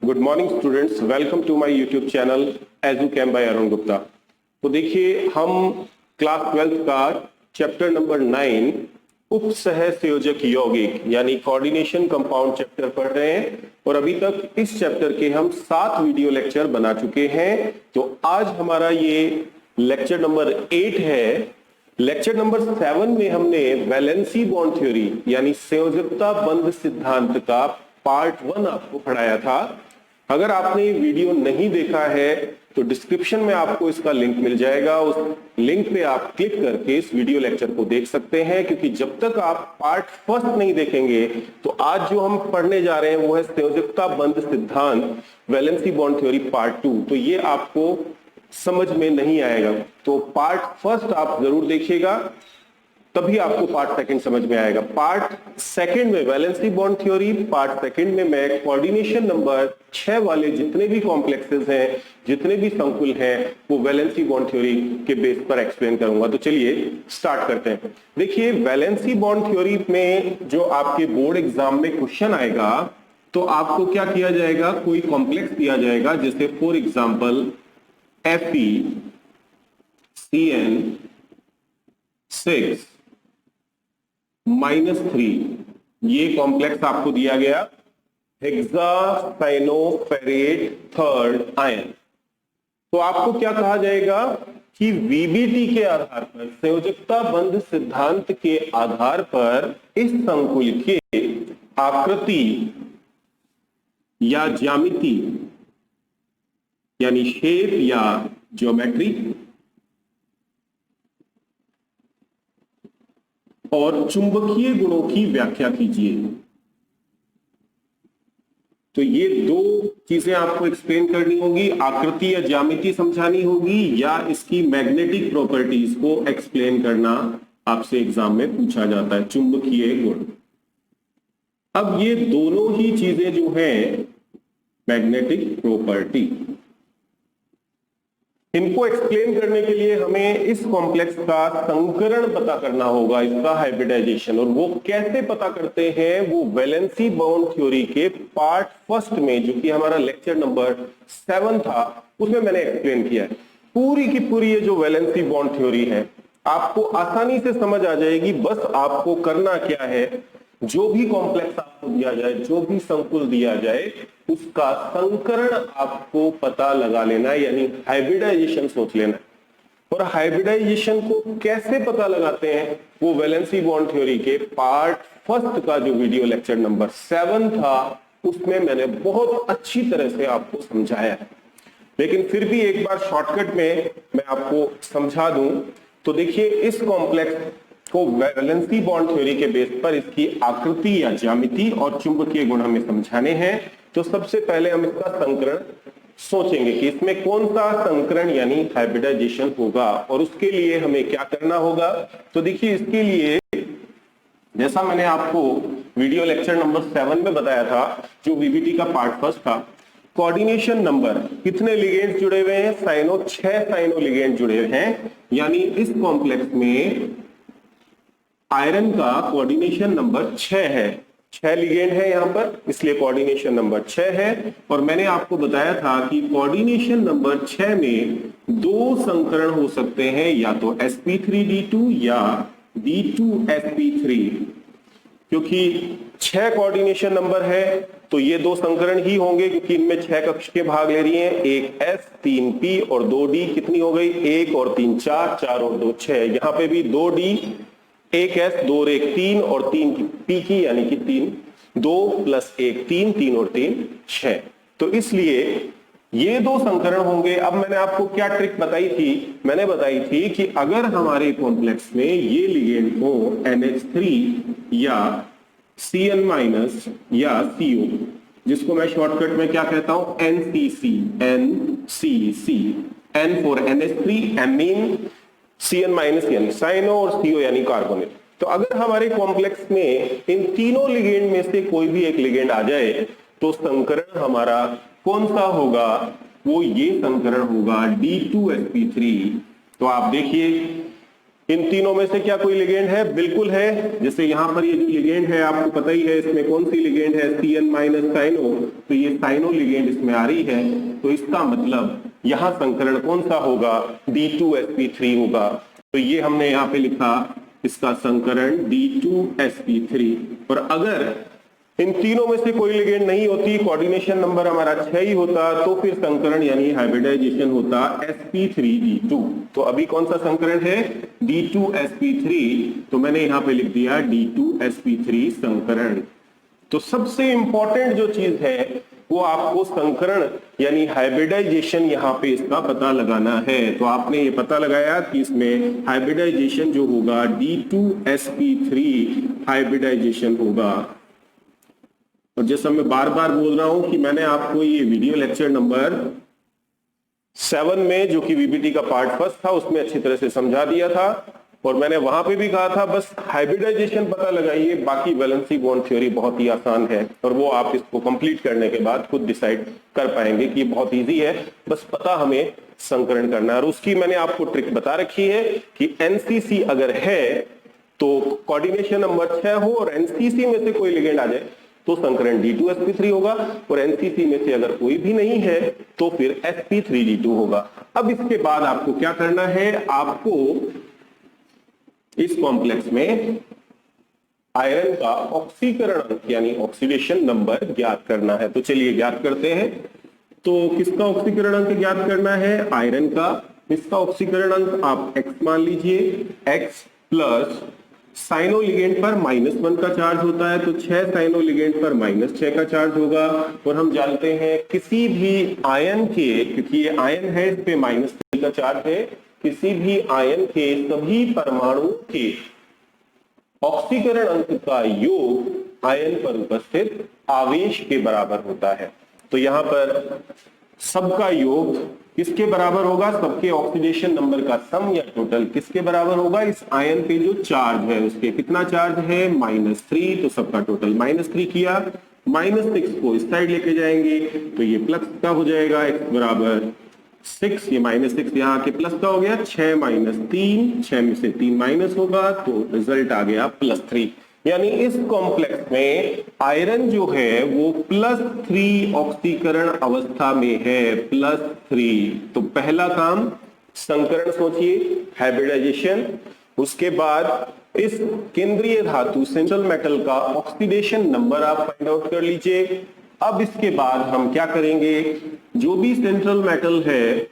Good morning students, welcome to my YouTube channel Educam by Arun Gupta. तो देखिए, हम क्लास 12 का चैप्टर नंबर 9 उपसह संयोजक यौगिक यानी कोऑर्डिनेशन कंपाउंड चैप्टर पढ़ रहे हैं और अभी तक इस चैप्टर के हम 7 वीडियो लेक्चर बना चुके हैं। तो आज हमारा ये लेक्चर नंबर 8 है। लेक्चर नंबर 7 में हमने वैलेंसी बॉन्ड थ्योरी यानी संयोजकता बंध सिद्धांत का पार्ट 1 आपको पढ़ाया था। अगर आपने ये वीडियो नहीं देखा है तो डिस्क्रिप्शन में आपको इसका लिंक मिल जाएगा। उस लिंक पे आप क्लिक करके इस वीडियो लेक्चर को देख सकते हैं, क्योंकि जब तक आप पार्ट फर्स्ट नहीं देखेंगे तो आज जो हम पढ़ने जा रहे हैं वो है संयोजकता बंध सिद्धांत वैलेंसी बॉन्ड थ्योरी पार्ट 2। तो ये आपको समझ में नहीं आएगा, तो पार्ट फर्स्ट आप जरूर देखिएगा, तभी आपको पार्ट सेकंड समझ में आएगा। पार्ट सेकंड में valency bond theory, part second में मैं कोऑर्डिनेशन नंबर 6 वाले जितने भी कॉम्प्लेक्सेस हैं, जितने भी संकुल हैं, वो वैलेंसी बॉन्ड थ्योरी के बेस पर एक्सप्लेन करूंगा। तो चलिए स्टार्ट करते हैं। देखिए, वैलेंसी बॉन्ड थ्योरी में जो आपके बोर्ड एग्जाम में क्वेश्चन आएगा, तो आपको क्या किया जाएगा, कोई कॉम्प्लेक्स दिया जाएगा, जैसे फॉर एग्जाम्पल FeCN6 -3, ये कॉम्प्लेक्स आपको दिया गया हेक्सासाइनोफेरेट थर्ड आयन। तो आपको क्या कहा जाएगा कि वीबीटी के आधार पर, संयोजकता बंध सिद्धांत के आधार पर इस संकुल के आकृति या ज्यामिति यानी शेप या ज्योमेट्री और चुंबकीय गुणों की व्याख्या कीजिए। तो ये दो चीजें आपको एक्सप्लेन करनी होगी, आकृति या ज्यामिति समझानी होगी या इसकी मैग्नेटिक प्रॉपर्टीज को एक्सप्लेन करना आपसे एग्जाम में पूछा जाता है, चुंबकीय गुण। अब ये दोनों ही चीजें जो हैं मैग्नेटिक प्रॉपर्टी, इनको एक्सप्लेन करने के लिए हमें इस कॉम्प्लेक्स का संकरण पता करना होगा, इसका हाइब्रिडाइजेशन। और वो कैसे पता करते हैं, वो वैलेंसी बॉन्ड थ्योरी के पार्ट फर्स्ट में, जो कि हमारा लेक्चर नंबर 7 था, उसमें मैंने एक्सप्लेन किया है। पूरी की पूरी ये जो वैलेंसी बॉन्ड थ्योरी है आपको आसानी से समझ आ जाएगी। बस आपको करना क्या है, जो भी कॉम्प्लेक्स आपको दिया जाए, जो भी संकुल दिया जाए, उसका संकरण आपको पता लगा लेना है, यानी हाइब्रिडाइजेशन सोच लेना है। और हाइब्रिडाइजेशन को कैसे पता लगाते हैं, वो वैलेंसी बॉन्ड थ्योरी के पार्ट फर्स्ट का जो वीडियो लेक्चर नंबर 7 था, उसमें मैंने बहुत अच्छी तरह से आपको समझाया है। लेकिन फिर भी एक बार शॉर्टकट में मैं आपको समझा दूं। तो देखिए, इस कॉम्प्लेक्स को वैलेंसी बॉन्ड थ्योरी के बेस पर इसकी आकृति या ज्यामिति और चुंबकीय गुण हमें समझाने हैं। तो सबसे पहले हम इसका संकरण सोचेंगे कि इसमें कौन सा संकरण यानी हाइब्रिडाइजेशन होगा, और उसके लिए हमें क्या करना होगा। तो देखिए, इसके लिए जैसा मैंने आपको वीडियो लेक्चर नंबर 7 में बताया था, जो वीबीटी का पार्ट फर्स्ट था, कोऑर्डिनेशन नंबर कितने लिगेंड्स जुड़े हुए हैं, 6 साइनो लिगेंड जुड़े हुए हैं। यानी इस कॉम्प्लेक्स में आयरन का कोऑर्डिनेशन नंबर 6 है, 6 लिगेंड है यहाँ पर, इसलिए कोऑर्डिनेशन नंबर 6 है। और मैंने आपको बताया था कि कोऑर्डिनेशन नंबर 6 में 2 संकरण हो सकते हैं, या तो sp3d2 या d2sp3। क्योंकि 6 कोऑर्डिनेशन नंबर है तो ये 2 संकरण ही होंगे, क्योंकि इनमें 6 कक्षीय भाग ले रही हैं, एक s 3 p और 2 d। कितनी हो गई, 1 और 3 4, 4 और 2 6। यहाँ पे भी 2 d, एक s, 2 और 1 3 और 3 p की, यानी कि 3, 2 + 1 3, 3 और 3 6। तो इसलिए ये 2 संकरण होंगे। अब मैंने आपको क्या ट्रिक बताई थी, मैंने बताई थी कि अगर हमारे कॉम्प्लेक्स में ये लिगेंड हो NH3 या Cn- या CO, जिसको मैं शॉर्टकट में क्या कहता हूं, NCC, N for NH3, amine, Cn- यानी साइनो और CO यानी कार्बोनिल। तो अगर हमारे कॉम्प्लेक्स में इन तीनों लिगेंड में से कोई भी एक लिगेंड आ जाए, तो संकरण हमारा कौन सा होगा, वो ये संकरण होगा D2sp3। तो आप देखिए, इन तीनों में से क्या कोई लिगेंड है? बिल्कुल है। जैसे यहां पर ये जो लिगेंड है आपको पता ही है, इसमें कौन सी लिगेंड है? Cn माइनस साइनो, तो ये साइनो लिगेंड इसमें आ रही है, तो इसका मतलब यहां संकरण कौन सा होगा? D2sp3 होगा। तो ये हमने यहाँ पे लिखा इसका संकरण D2sp3। और अगर इन तीनों में से कोई लिगेंड नहीं होती, कोऑर्डिनेशन नंबर हमारा 6 ही होता, तो फिर संकरण यानी हाइब्रिडाइजेशन होता sp3d2। तो अभी कौन सा संकरण है? D2sp3, तो मैंने यहां पे लिख दिया D2sp3 संकरण। तो सबसे इंपॉर्टेंट जो चीज है वो आपको संकरण यानी हाइब्रिडाइजेशन यहां पे इसका पता लगाना है। तो आपने ये पता लगाया कि इसमें हाइब्रिडाइजेशन जो होगा D2sp3 हाइब्रिडाइजेशन होगा। और जैसा मैं बार बार बोल रहा हूं कि मैंने आपको ये वीडियो लेक्चर नंबर 7 में जो कि वीबीटी का पार्ट फर्स्ट था उसमें अच्छी तरह से समझा दिया था, और मैंने वहां पे भी कहा था बस हाइब्रिडाइजेशन पता लगाइए, बाकी वैलेंसी बॉन्ड थ्योरी बहुत ही आसान है और वो आप इसको कंप्लीट करने के बाद खुद डिसाइड कर पाएंगे कि ये बहुत इजी है, बस पता हमें संकरण करना है। और उसकी मैंने आपको ट्रिक बता रखी है कि एनसीसी अगर है तो कोऑर्डिनेशन नंबर 6 हो और एनसीसी में से कोई लिगेंड आ जाए तो संकरण D2sp3 होगा, और एनसीसी में से अगर कोई भी नहीं है तो फिर sp3d2 होगा। अब इसके बाद आपको क्या करना है? आपको इस कॉम्प्लेक्स में आयरन का ऑक्सीकरण अंक यानी ऑक्सीडेशन नंबर ज्ञात करना है। तो चलिए ज्ञात करते हैं। तो किसका ऑक्सीकरण अंक ज्ञात करना है? आयरन का। इसका ऑक्सीकरण अंक आप x मान लीजिए, x प्लस साइनो लिगेंड पर -1 का चार्ज होता है, तो 6 साइनो लिगेंड पर -6 का चार्ज होगा। और हम जानते हैं किसी भी आयन के, क्योंकि ये आयन है इस पे -3 का चार्ज है, किसी भी आयन के सभी परमाणु के ऑक्सीकरण अंक का योग आयन पर उपस्थित आवेश के बराबर होता है। तो यहां पर सबका योग किसके बराबर होगा? सबके ऑक्सीडेशन नंबर का सम या टोटल किसके बराबर होगा? इस आयन पे जो चार्ज है उसके कितना चार्ज है? -3, तो सबका टोटल -3 किया। -6 को इस साइड लेके जाएंगे तो ये प्लस का हो जाएगा, x बराबर 6, ये -6 यहाँ के प्लस का हो गया, 6 - 3, 6 में से 3 माइनस होगा तो रिजल्ट आ गया +3। यानी इस कॉम्प्लेक्स में आयरन जो है वो +3 ऑक्सीकरण अवस्था में है, +3। तो पहला काम संकरण सोचिए, हाइब्रिडाइजेशन। उसके बाद इस केंद्रीय धातु सेंट्रल मेटल का ऑक्सीडेशन नंबर आप फाइंड आउट कर लीजिए। अब इसके बाद हम क्या करेंगे? जो भी सेंट्रल मेटल है,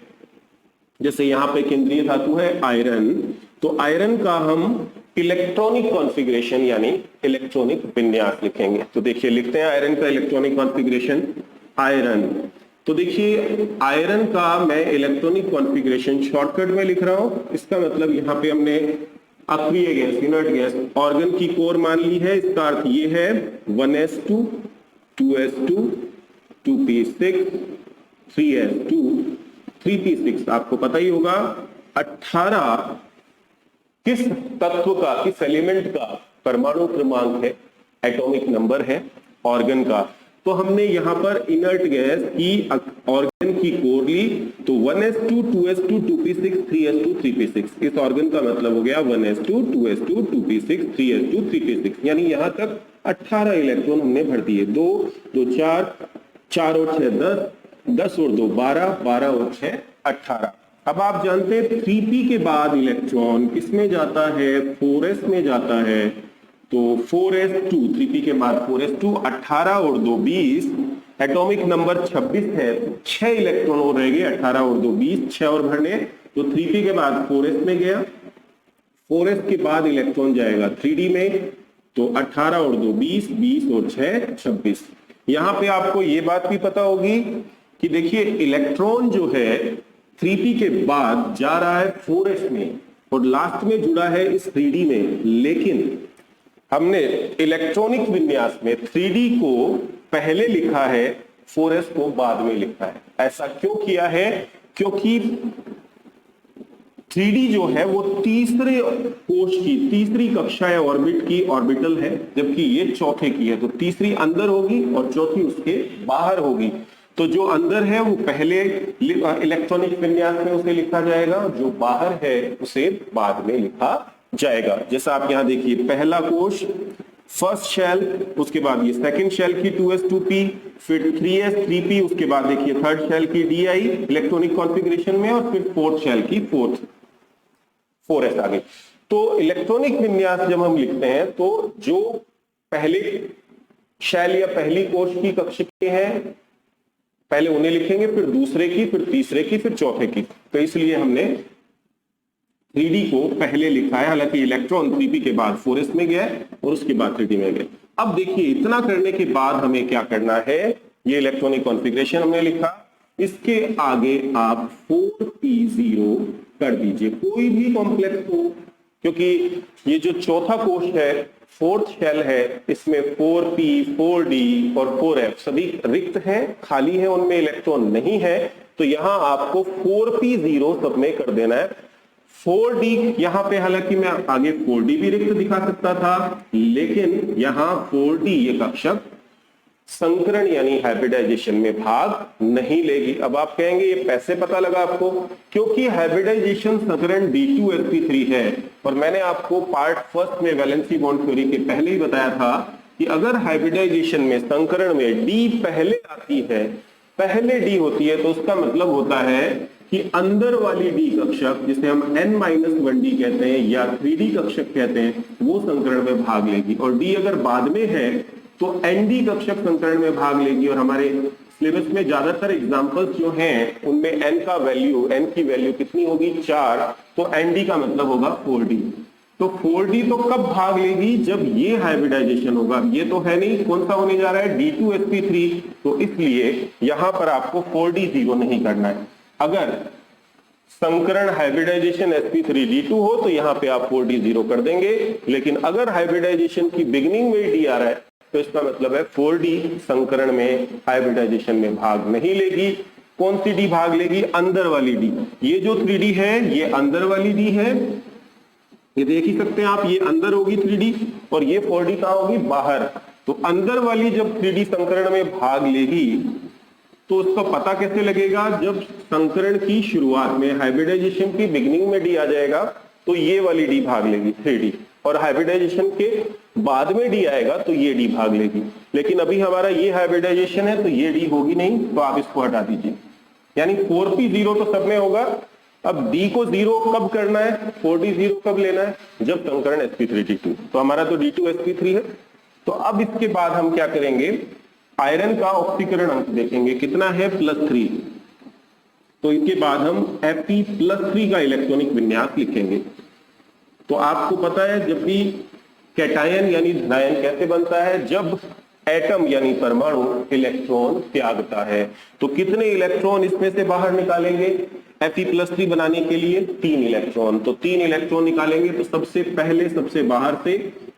जैसे यहां पे केंद्रीय धातु है आयरन, तो आयरन का हम इलेक्ट्रॉनिक कॉन्फ़िगरेशन यानी इलेक्ट्रॉनिक विन्यास लिखेंगे। तो देखिए लिखते हैं आयरन का इलेक्ट्रॉनिक कॉन्फ़िगरेशन। आयरन, तो देखिए आयरन का मैं इलेक्ट्रॉनिक कॉन्फ़िगरेशन शॉर्टकट में लिख रहा हूं। इसका मतलब यहां पे हमने अक्रिय गैस, इनर्ट गैस ऑर्गन की कोर मान ली है। इसका अर्थ ये है 1s2 2s2 2p6 3s2 3p6। आपको पता ही होगा 18 किस तत्व का, किस एलिमेंट का परमाणु क्रमांक है, एटॉमिक नंबर है ऑर्गन का। तो हमने यहां पर इनर्ट गैस की ऑर्गन की कोर ली, तो 1s2 2s2 2p6 3s2 3p6। इस ऑर्गन का मतलब हो गया 1s2 2s2 2p6 3s2 3p6। यानी यहां तक 18 इलेक्ट्रॉन हमने भर दिए। 2 2 4 4 और 6 10, 10 और 2 12, 12 और 6 18। अब आप जानते हैं 3p के बाद इलेक्ट्रॉन किसमें जाता है? 4s में जाता है। तो 4s2, 3p के बाद 4s2, 18 और 2 20, एटॉमिक नंबर 26 है, 6 इलेक्ट्रॉन और रह गए, 18 और 2 20, 6 और भरने। तो 3p के बाद 4s में गया, 4s के बाद इलेक्ट्रॉन जाएगा 3d में, तो 18 और 2 20, 20 और 6 26। यहां पे आपको ये बात भी पता होगी कि देखिए इलेक्ट्रॉन जो है 3p के बाद जा रहा है 4s में और लास्ट में जुड़ा है इस 3d में, लेकिन हमने इलेक्ट्रॉनिक विन्यास में 3d को पहले लिखा है, 4s को बाद में लिखा है। ऐसा क्यों किया है? क्योंकि 3d जो है वो तीसरे कोश की, तीसरी कक्षा या ऑर्बिट की ऑर्बिटल है, जबकि ये चौथे की है। तो तीसरी अंदर होगी और चौथी उसके बाहर होगी। तो जो अंदर है वो पहले इलेक्ट्रॉनिक विन्यास में उसे लिखा जाएगा, जो बाहर है उसे बाद में लिखा जाएगा। जैसा आप यहां देखिए, पहला कोश फर्स्ट शेल, उसके बाद ये सेकंड शेल की 2s2p, फिर 3s3p, उसके बाद देखिए थर्ड शेल की di इलेक्ट्रॉनिक कॉन्फ़िगरेशन में, और फिर फोर्थ शेल की 4s आ गई। तो इलेक्ट्रॉनिक विन्यास जब हम लिखते हैं तो जो पहले शेल या पहली कोश की कक्ष के हैं पहले उन्हें लिखेंगे, फिर दूसरे की, फिर तीसरे की, फिर चौथे की। तो इसलिए हमने 3D को पहले लिखा है, हालांकि इलेक्ट्रॉन 3p के बाद 4s में गया और उसके बाद 3D में गया। अब देखिए इतना करने के बाद हमें क्या करना है, ये इलेक्ट्रॉनिक कॉन्फ़िगरेशन हमने लिखा, इसके आगे आप 4p0 कर दीजिए, कोई भी कॉम्प्लेक्स हो, क्योंकि ये जो चौथा कोश है, फोर्थ शेल है, इसमें 4p, 4d और 4f सभी रिक्त हैं, खाली है, उनमें इलेक्ट्रॉन नहीं है। तो यहां आपको 4p0 सब में कर देना है। 4d यहां पे, हालांकि मैं आगे 4d भी रिक्त दिखा सकता था, लेकिन यहां 4d ये कक्षक संकरण यानी हाइब्रिडाइजेशन में भाग नहीं लेगी। अब आप कहेंगे ये कैसे पता लगा आपको, क्योंकि हाइब्रिडाइजेशन संकरण D2sp3 है, और मैंने आपको पार्ट फर्स्ट में वैलेंसी बॉन्ड थ्योरी के पहले ही बताया था कि अगर हाइब्रिडाइजेशन में संकरण में D पहले आती है, पहले D होती है, तो उसका मतलब होता है कि अंदर वाली D कक्षक, जिसे हम n-1d कहते हैं या 3D कक्षक कहते हैं, वो संकरण में भाग लेगी। और D अगर बाद में है तो nd कक्षक संकरण में भाग लेगी। और हमारे सिलेबस में ज्यादातर एग्जांपल्स जो हैं उनमें n की वैल्यू कितनी होगी, 4, तो nd का मतलब होगा 4d। तो 4d तो कब भाग लेगी, जब ये हाइब्रिडाइजेशन होगा। ये तो है नहीं, कौन सा होने जा रहा है, D2sp3, तो इसलिए यहां पर आपको 4d0 नहीं करना है। अगर संकरण हाइब्रिडाइजेशन sp3d2 हो तो यहां पे आप 4d0 कर देंगे, लेकिन अगर हाइब्रिडाइजेशन की बिगिनिंग में d आ रहा है तो इसका मतलब है 4d संकरण में हाइब्रिडाइजेशन में भाग नहीं लेगी। कौन सी d भाग लेगी, अंदर वाली d। ये जो 3d है ये अंदर वाली d है, ये देख ही सकते हैं आप, ये अंदर होगी 3d, और ये 4d कहां होगी, बाहर। तो अंदर वाली जब 3d संकरण में भाग लेगी तो उसका पता कैसे लगेगा, जब संकरण की शुरुआत में हाइब्रिडाइजेशन की बिगिनिंग में d आ जाएगा तो ये वाली d भाग लेगी 3d, और हाइब्रिडाइजेशन के बाद में d आएगा तो ये d भाग लेगी। लेकिन अभी हमारा ये हाइब्रिडाइजेशन है तो ये d होगी नहीं, तो आप इसको हटा दीजिए, यानी 4p0 तो सब में होगा। अब d को 0 कब करना है, 4d0 कब लेना है, जब संकरण sp3d2, तो हमारा तो d2sp3 है। तो अब इसके बाद हम क्या करेंगे, आयरन का ऑक्सीकरण अंक देखेंगे, कितना है, +3। तो इसके बाद हम Fe+3 का इलेक्ट्रॉनिक विन्यास लिखेंगे। तो आपको पता है जब भी कैटायन यानी धनायन कैसे बनता है, जब एटम यानी परमाणु इलेक्ट्रॉन त्यागता है। तो कितने इलेक्ट्रॉन इसमें से बाहर निकालेंगे, Fe+3 बनाने के लिए 3 इलेक्ट्रॉन। तो 3 इलेक्ट्रॉन निकालेंगे, तो सबसे पहले सबसे बाहर से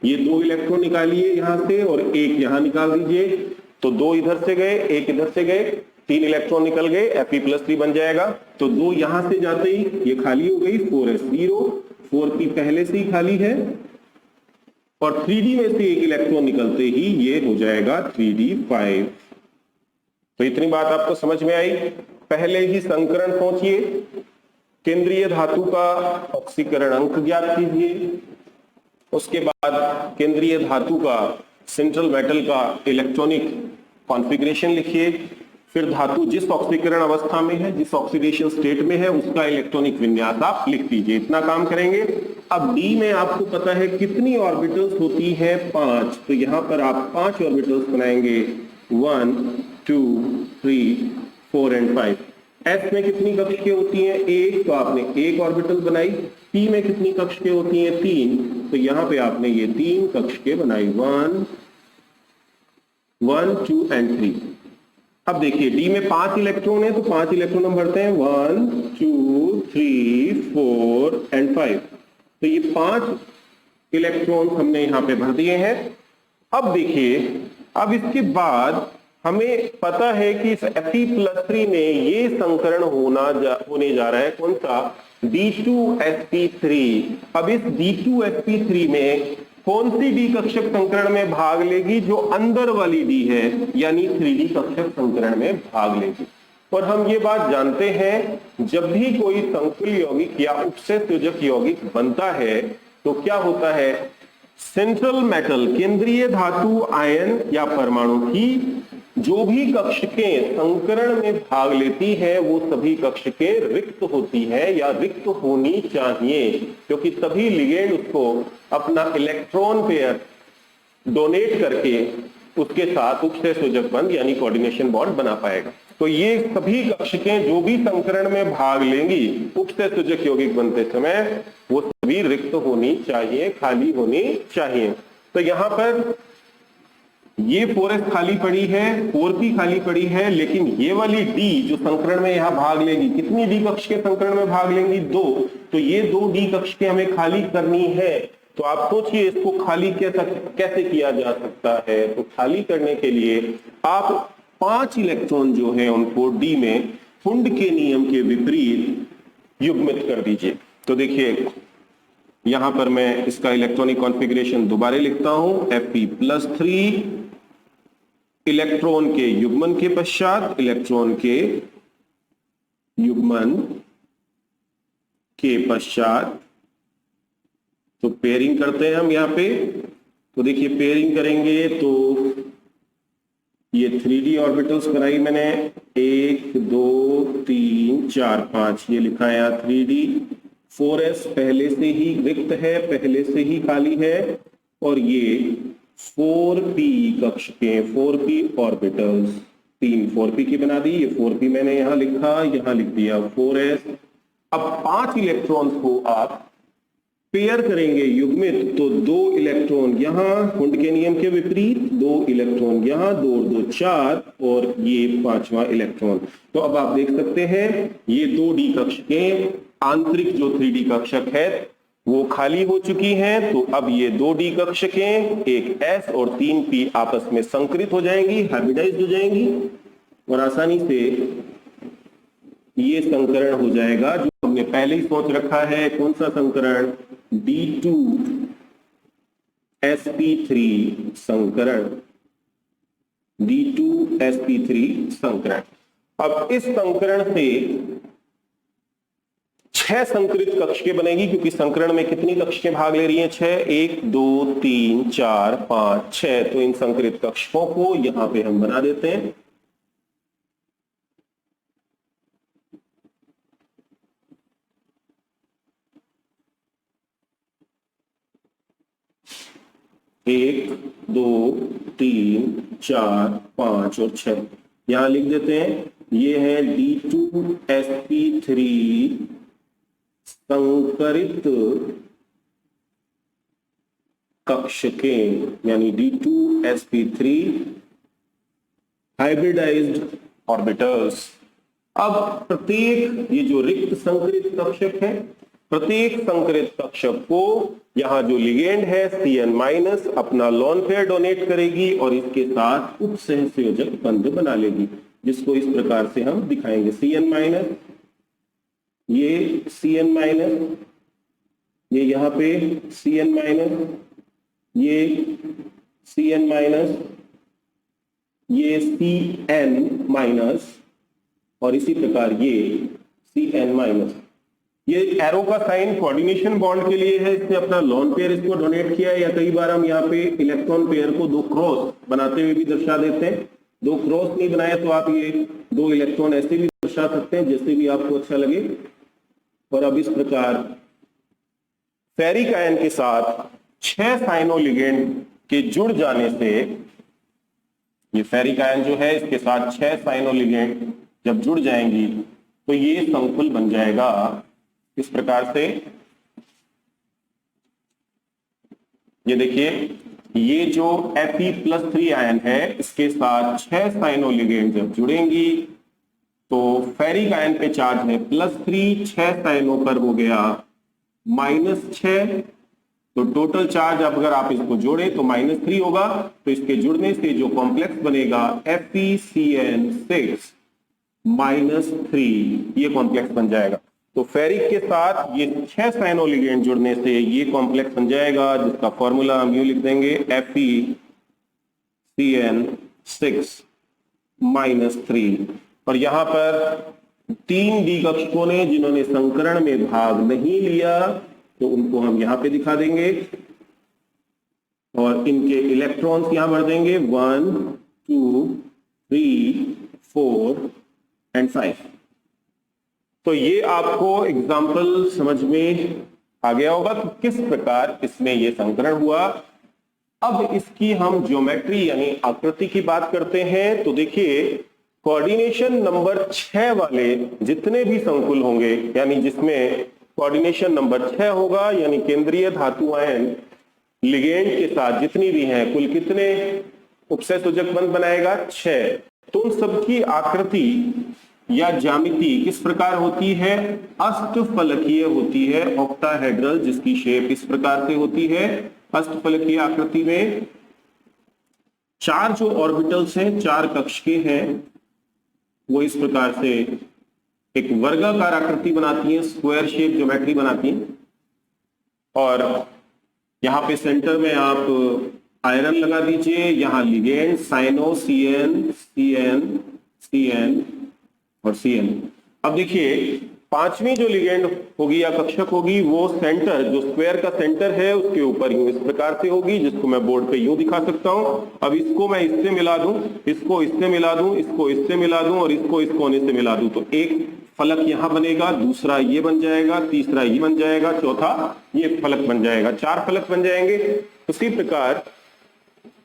ये 2 इलेक्ट्रॉन निकालिए यहां से, और 1 यहां निकाल दीजिए। तो 2 इधर से गए, 1 इधर से गए, 3 इलेक्ट्रॉन निकल गए, Fe+3 बन जाएगा। तो 2 यहां से जाते ही ये खाली हो गई, 4s0, 4p पहले से ही खाली है, और 3d में से 1 इलेक्ट्रॉन निकलते ही ये हो जाएगा 3d5। तो इतनी बात आपको समझ में आई। पहले ही संकरण सोचिए, केंद्रीय धातु का ऑक्सीकरण अंक ज्ञात कीजिए, उसके बाद केंद्रीय धातु का, सेंट्रल मेटल का इलेक्ट्रॉनिक कॉन्फ़िगरेशन लिखिए, फिर धातु जिस ऑक्सीकरण अवस्था में है, जिस ऑक्सीडेशन स्टेट में है, उसका इलेक्ट्रॉनिक विन्यास आप लिख दीजिए। इतना काम करेंगे। अब डी में आपको पता है कितनी ऑर्बिटल्स होती है, 5। तो यहां पर आप 5 ऑर्बिटल्स बनाएंगे, 1 2 3 4 एंड 5। एस में कितनी कक्षकें होती हैं, 1, तो आपने 1 ऑर्बिटल बनाई। पी में कितनी कक्षकें होती हैं, 3, तो यहां पे आपने ये 3 कक्षकें बनाई, 1 2 एंड 3। अब देखिए डी में 5 इलेक्ट्रॉन है, तो 5 इलेक्ट्रॉन हम भरते हैं, 1 2 3 4 एंड 5। तो ये 5 इलेक्ट्रॉन हमने यहां पे भर दिए हैं। अब देखिए, अब इसके बाद हमें पता है कि इस Fe+3 में ये संकरण होने जा रहा है, कौन सा, D2sp3। अब इस D2sp3 में कौन सी डी कक्षक संकरण में भाग लेगी? जो अंदर वाली डी है, यानी 3D कक्षक संकरण में भाग लेगी। और हम ये बात जानते हैं, जब भी कोई संकुल यौगिक या उपसे संयोजक यौगिक बनता है तो क्या होता है? सेंट्रल मेटल, केंद्रीय धातु, आयन या परमाणु की जो भी कक्षकें संकरण में भाग लेती है वो सभी कक्षकें रिक्त होती है या रिक्त होनी चाहिए, क्योंकि तभी लिगेंड उसको अपना इलेक्ट्रॉन पेयर डोनेट करके उसके साथ उपसहसंयोजक बंध यानी कोऑर्डिनेशन बॉन्ड बना पाएगा। तो ये सभी कक्षकें जो भी संकरण में भाग लेंगी उपसहसंयोजक यौगिक बनते समय, वो सभी रिक्त होनी चाहिए, खाली होनी चाहिए। तो यहां पर ये 4s खाली पड़ी है, 4p खाली पड़ी है, लेकिन ये वाली D जो संकरण में यहां भाग लेगी, कितनी D कक्ष के संकरण में भाग लेंगी? 2। तो ये 2 D कक्ष के हमें खाली करनी है। तो आप सोचिए इसको खाली कैसे किया जा सकता है? तो खाली करने के लिए आप 5 इलेक्ट्रॉन जो है उनको D में हुंड के नियम के विपरीत युग्मित कर दीजिए। तो देखिए यहां पर मैं इसका इलेक्ट्रॉनिक कॉन्फ़िगरेशन दोबारा लिखता हूं, Fe+3 इलेक्ट्रॉन के युग्मन के पश्चात इलेक्ट्रॉन के युग्मन के पश्चात तो पेयरिंग करते हैं हम यहां पे। तो देखिए पेयरिंग करेंगे तो ये 3D ऑर्बिटल्स बनाई मैंने, 1 2 3 4 5 ये लिखा है 3D। 4s पहले से ही रिक्त है, पहले से ही खाली है, और ये 4p कक्ष के 4p ऑर्बिटल्स 3 4p की बना दी। ये 4p मैंने यहां लिखा, यहां लिख दिया 4s। अब 5 इलेक्ट्रॉन्स को आप पेयर करेंगे युग्मित, तो 2 इलेक्ट्रॉन यहां हुंड के नियम के विपरीत, 2 इलेक्ट्रॉन यहां, 2 2 4 और ये 5वां इलेक्ट्रॉन। तो अब आप देख सकते हैं ये 2D कक्ष के आंतरिक जो 3D कक्षक है वो खाली हो चुकी हैं। तो अब ये 2D कक्षकें, एक S और 3p आपस में संकरित हो जाएंगी, हाइब्रिडाइज्ड हो जाएंगी, और आसानी से ये संकरण हो जाएगा जो हमने पहले ही सोच रखा है। कौन सा संकरण? D2sp3 संकरण, D2sp3 संकरण। अब इस संकरण से 6 संकरित कक्षकें बनेगी, क्योंकि संकरण में कितनी कक्षकें भाग ले रही हैं? 6, 1 2 3 4 5 6। तो इन संकरित कक्षकों को यहां पे हम बना देते हैं। एक 2 3 4 5 और 6 यहां लिख देते हैं। ये है D2sp3 संकरित कक्षकें, यानी D2sp3 हाइब्रिडाइज्ड ऑर्बिटल्स। अब प्रत्येक ये जो रिक्त संकरित कक्षक है, प्रत्येक संकरित कक्षक को यहां जो लिगेंड है Cn- अपना लोन पेयर डोनेट करेगी और इसके साथ उपसहसंयोजक बंध बना लेगी, जिसको इस प्रकार से हम दिखाएंगे। Cn-, ये Cn-, ये यहां पे Cn-, ये Cn-, ये Cn-, और इसी प्रकार ये Cn-। ये एरो का साइन कोऑर्डिनेशन बॉन्ड के लिए है, इसने अपना लोन पेयर इसको डोनेट किया है, या कई बार हम यहाँ पे इलेक्ट्रॉन पेयर को 2 क्रॉस बनाते हुए भी दर्शा देते हैं। 2 क्रॉस नहीं बनाया तो आप ये 2 इलेक्ट्रॉन ऐसे भी दर्शा सकते हैं, जैसे भी आपको अच्छा लगे। और अब इस प्रकार फेरिक आयन के साथ 6 साइनो लिगेंड के जुड़ जाने से, ये फेरिक आयन जो है इसके साथ 6 साइनो लिगेंड जब जुड़ जाएंगी तो ये संकुल बन जाएगा इस प्रकार से। ये देखिए, ये जो Fe+3 आयन है इसके साथ 6 साइनो लिगेंड जब जुड़ेंगी तो फेरिक आयन पे चार्ज है +3, 6 साइनो पर हो गया -6। तो टोटल चार्ज अगर आप इसको जोड़े तो -3 होगा। तो इसके जुड़ने से जो कॉम्प्लेक्स बनेगा FeCN6-3, ये कॉम्प्लेक्स बन जाएगा। तो फेरिक के साथ ये 6 साइनो लिगेंड जुड़ने से ये कॉम्प्लेक्स बन जाएगा, जिसका फॉर्मूला हम यूं लिख देंगे FeCN6-3। और यहां पर 3 डी कक्षकों ने जिन्होंने संकरण में भाग नहीं लिया तो उनको हम यहां पे दिखा देंगे और इनके इलेक्ट्रॉन्स यहां भर देंगे 1 2 3 4 एंड 5। तो ये आपको एग्जाम्पल समझ में आ गया होगा कि किस प्रकार इसमें ये संकरण हुआ। अब इसकी हम ज्योमेट्री यानी आकृति की बात करते हैं। तो देखिए, कोऑर्डिनेशन नंबर 6 वाले जितने भी संकुल होंगे, यानी जिसमें कोऑर्डिनेशन नंबर 6 होगा, यानी केंद्रीय धातु आयन लिगेंड के साथ जितनी भी हैं, कुल कितने उपसय सूचक बंध बनाएगा? 6। तो उन सबकी आकृति या ज्यामिति किस प्रकार होती है? अष्टफलकीय होती है, ऑक्टाहेड्रल, जिसकी शेप इस प्रकार से होती है। अष्टफलकीय आकृति में 4 जो ऑर्बिटल्स हैं, 4 कक्ष के हैं, वो इस प्रकार से एक वर्गाकार आकृति बनाती हैं, स्क्वायर शेप ज्योमेट्री बनाती हैं। और यहां पे सेंटर में आप आयरन लगा दीजिए, यहां ligand cyano CN CN CN और CN। अब देखिए, 5वीं जो लिगेंड होगी या कक्षक होगी वो सेंटर, जो स्क्वायर का सेंटर है उसके ऊपर यूं इस प्रकार से होगी, जिसको मैं बोर्ड पे यूं दिखा सकता हूं। अब इसको मैं इससे मिला दूं, इसको इससे मिला दूं, इसको इससे मिला दूं और इसको इस कोने से मिला दूं, तो एक फलक यहां बनेगा, दूसरा ये बन जाएगा, तीसरा ये बन जाएगा, चौथा ये फलक बन जाएगा, 4 फलक बन जाएंगे। उसी प्रकार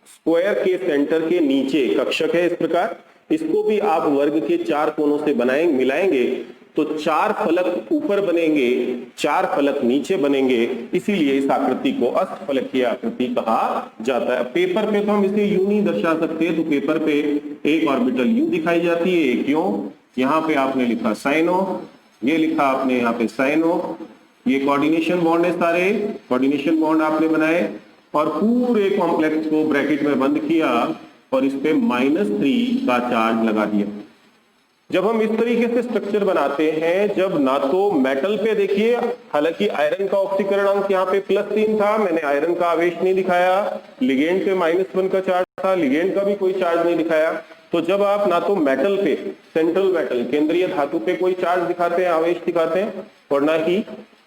स्क्वायर के सेंटर के नीचे कक्षक है इस प्रकार, इसको भी आप वर्ग के 4 कोनों से बनाएंगे, मिलाएंगे तो 4 फलक ऊपर बनेंगे, 4 फलक नीचे बनेंगे। इसीलिए इस आकृति को अष्टफलकीय आकृति कहा जाता है। पेपर पे तो हम इसे यूं नहीं दर्शा सकते, तो पेपर पे एक ऑर्बिटल यूं दिखाई जाती है, एक यूं। यहाँ पे आपने लिखा साइनो, ये लिखा आपने यहाँ पे साइनो, ये कोऑर्डिनेशन बॉन्ड है, सारे कोऑर्डिनेशन बॉन्ड आपने बनाए और पूरे कॉम्प्लेक्स को ब्रैकेट में बंद किया और इस पे -3 का चार्ज लगा दिया। जब हम इस तरीके से स्ट्रक्चर बनाते हैं, जब ना तो मेटल पे देखिए, हालांकि आयरन का ऑक्सीकरण अंक यहाँ पे +3 था, मैंने आयरन का आवेश नहीं दिखाया, लिगेंड पे -1 का चार्ज था, लिगेंड का भी कोई चार्ज नहीं दिखाया। तो जब आप ना तो मेटल पे, सेंट्रल मेटल केंद्रीय धातु पे कोई चार्ज दिखाते हैं, आवेश दिखाते हैं, और ना ही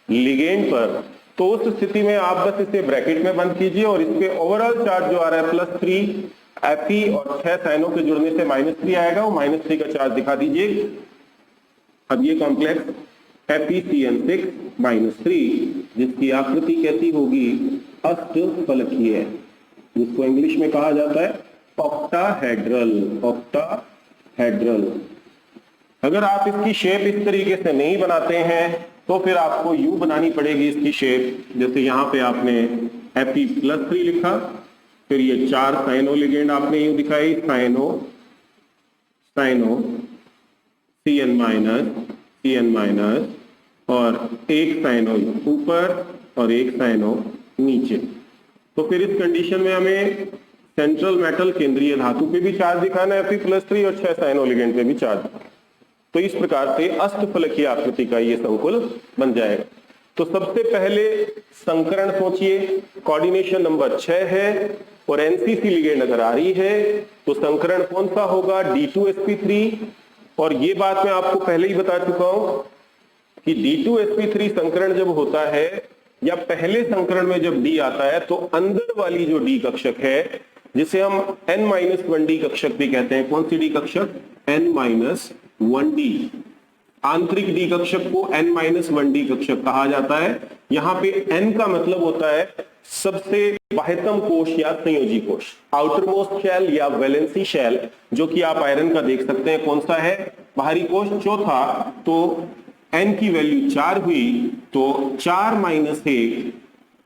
लिगेंड पर, तो उस स्थिति में आप बस इसे ब्रैकेट में बंद कीजिए और इस पे ओवरऑल चार्ज जो आ रहा है +3 Fe और 6 साइनों के जुड़ने से -3 आएगा, वो -3 का चार्ज दिखा दीजिए। अब ये कॉम्प्लेक्स FeCN6-3, जिसकी आकृति कैसी होगी? अष्टफलकीय, जिसको इंग्लिश में कहा जाता है ऑक्टाहेड्रल। ऑक्टाहेड्रल। अगर आप इसकी शेप इस तरीके से नहीं बनाते हैं तो फिर आपको यूं बनानी पड़ेगी इसकी शेप, जैसे यहाँ पे आपने Fe+3 लिखा, फिर ये 4 साइनो लिगेंड आपने यूं दिखाई, साइनो साइनो CN- और एक साइनो ऊपर और एक साइनो नीचे। तो फिर इस कंडीशन में हमें सेंट्रल मेटल केंद्रीय धातु पे भी चार्ज दिखाना है Fe+3 और 6 साइनो लिगेंड पे भी चार्ज। तो इस प्रकार से अष्टफलकीय आकृति का ये संकुल बन जाएगा। तो सबसे पहले संकरण सोचिए, कोऑर्डिनेशन नंबर 6 है और एनसीसी लिगेंड अगर आ रही है तो संकरण कौन सा होगा? D2sp3। और ये बात मैं आपको पहले ही बता चुका हूं कि D2sp3 संकरण जब होता है या पहले संकरण में जब D आता है तो अंदर वाली जो D कक्षक है, जिसे हम n-1d कक्षक भी कहते हैं, कौन सी D कक्षक? n-1d। आंतरिक D कक्षक को n-1d कक्षक कहा जाता है। यहाँ पे n का मतलब होता है सबसे बाह्यतम कोश या संयोजी कोश, आउटर मोस्ट शेल या वैलेंसी शेल, जो कि आप आयरन का देख सकते हैं कौन सा है, बाहरी कोश। चौथा, तो n की वैल्यू 4 हुई तो 4 - 1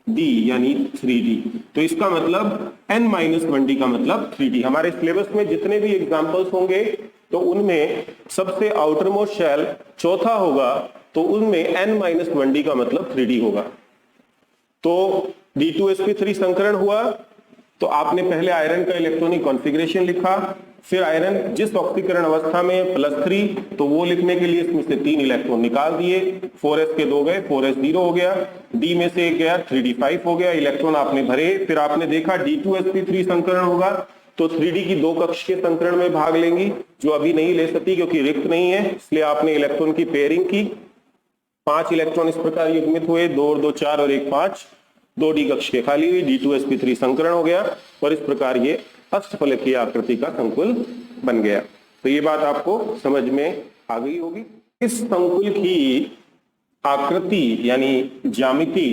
d यानी 3d। तो इसका मतलब n-1d का मतलब 3d। हमारे सिलेबस में जितने भी एग्जांपल्स होंगे तो उनमें सबसे आउटर मोस्ट शेल चौथा होगा, तो उनमें n-1d का मतलब 3d होगा। तो D2sp3 संकरण हुआ, तो आपने पहले आयरन का इलेक्ट्रॉनिक कॉन्फ़िगरेशन लिखा, फिर आयरन जिस ऑक्सीकरण अवस्था में +3, तो वो लिखने के लिए इसमें से 3 इलेक्ट्रॉन निकाल दिए, 4s के 2 गए, 4s 0 हो गया, d में से 1 गया, 3d5 हो गया, इलेक्ट्रॉन आपने भरे, फिर आपने देखा d2sp3 संकरण होगा, तो 3d की 2 कक्ष के संकरण में भाग लेंगी, जो अभी नहीं ले सकती क्योंकि रिक्त नहीं है, इसलिए आपने इलेक्ट्रॉन की पेयरिंग की, 5 इलेक्ट्रॉन इस प्रकार युग्मित हुए, 2 और 2 4 और 1 5, 2d कक्ष के खाली हुई, d2sp3 संकरण हो गया और इस प्रकार ये अष्टफलकीय आकृति का संकुल बन गया। तो ये बात आपको समझ में आ गई होगी। इस संकुल की आकृति यानी ज्यामिति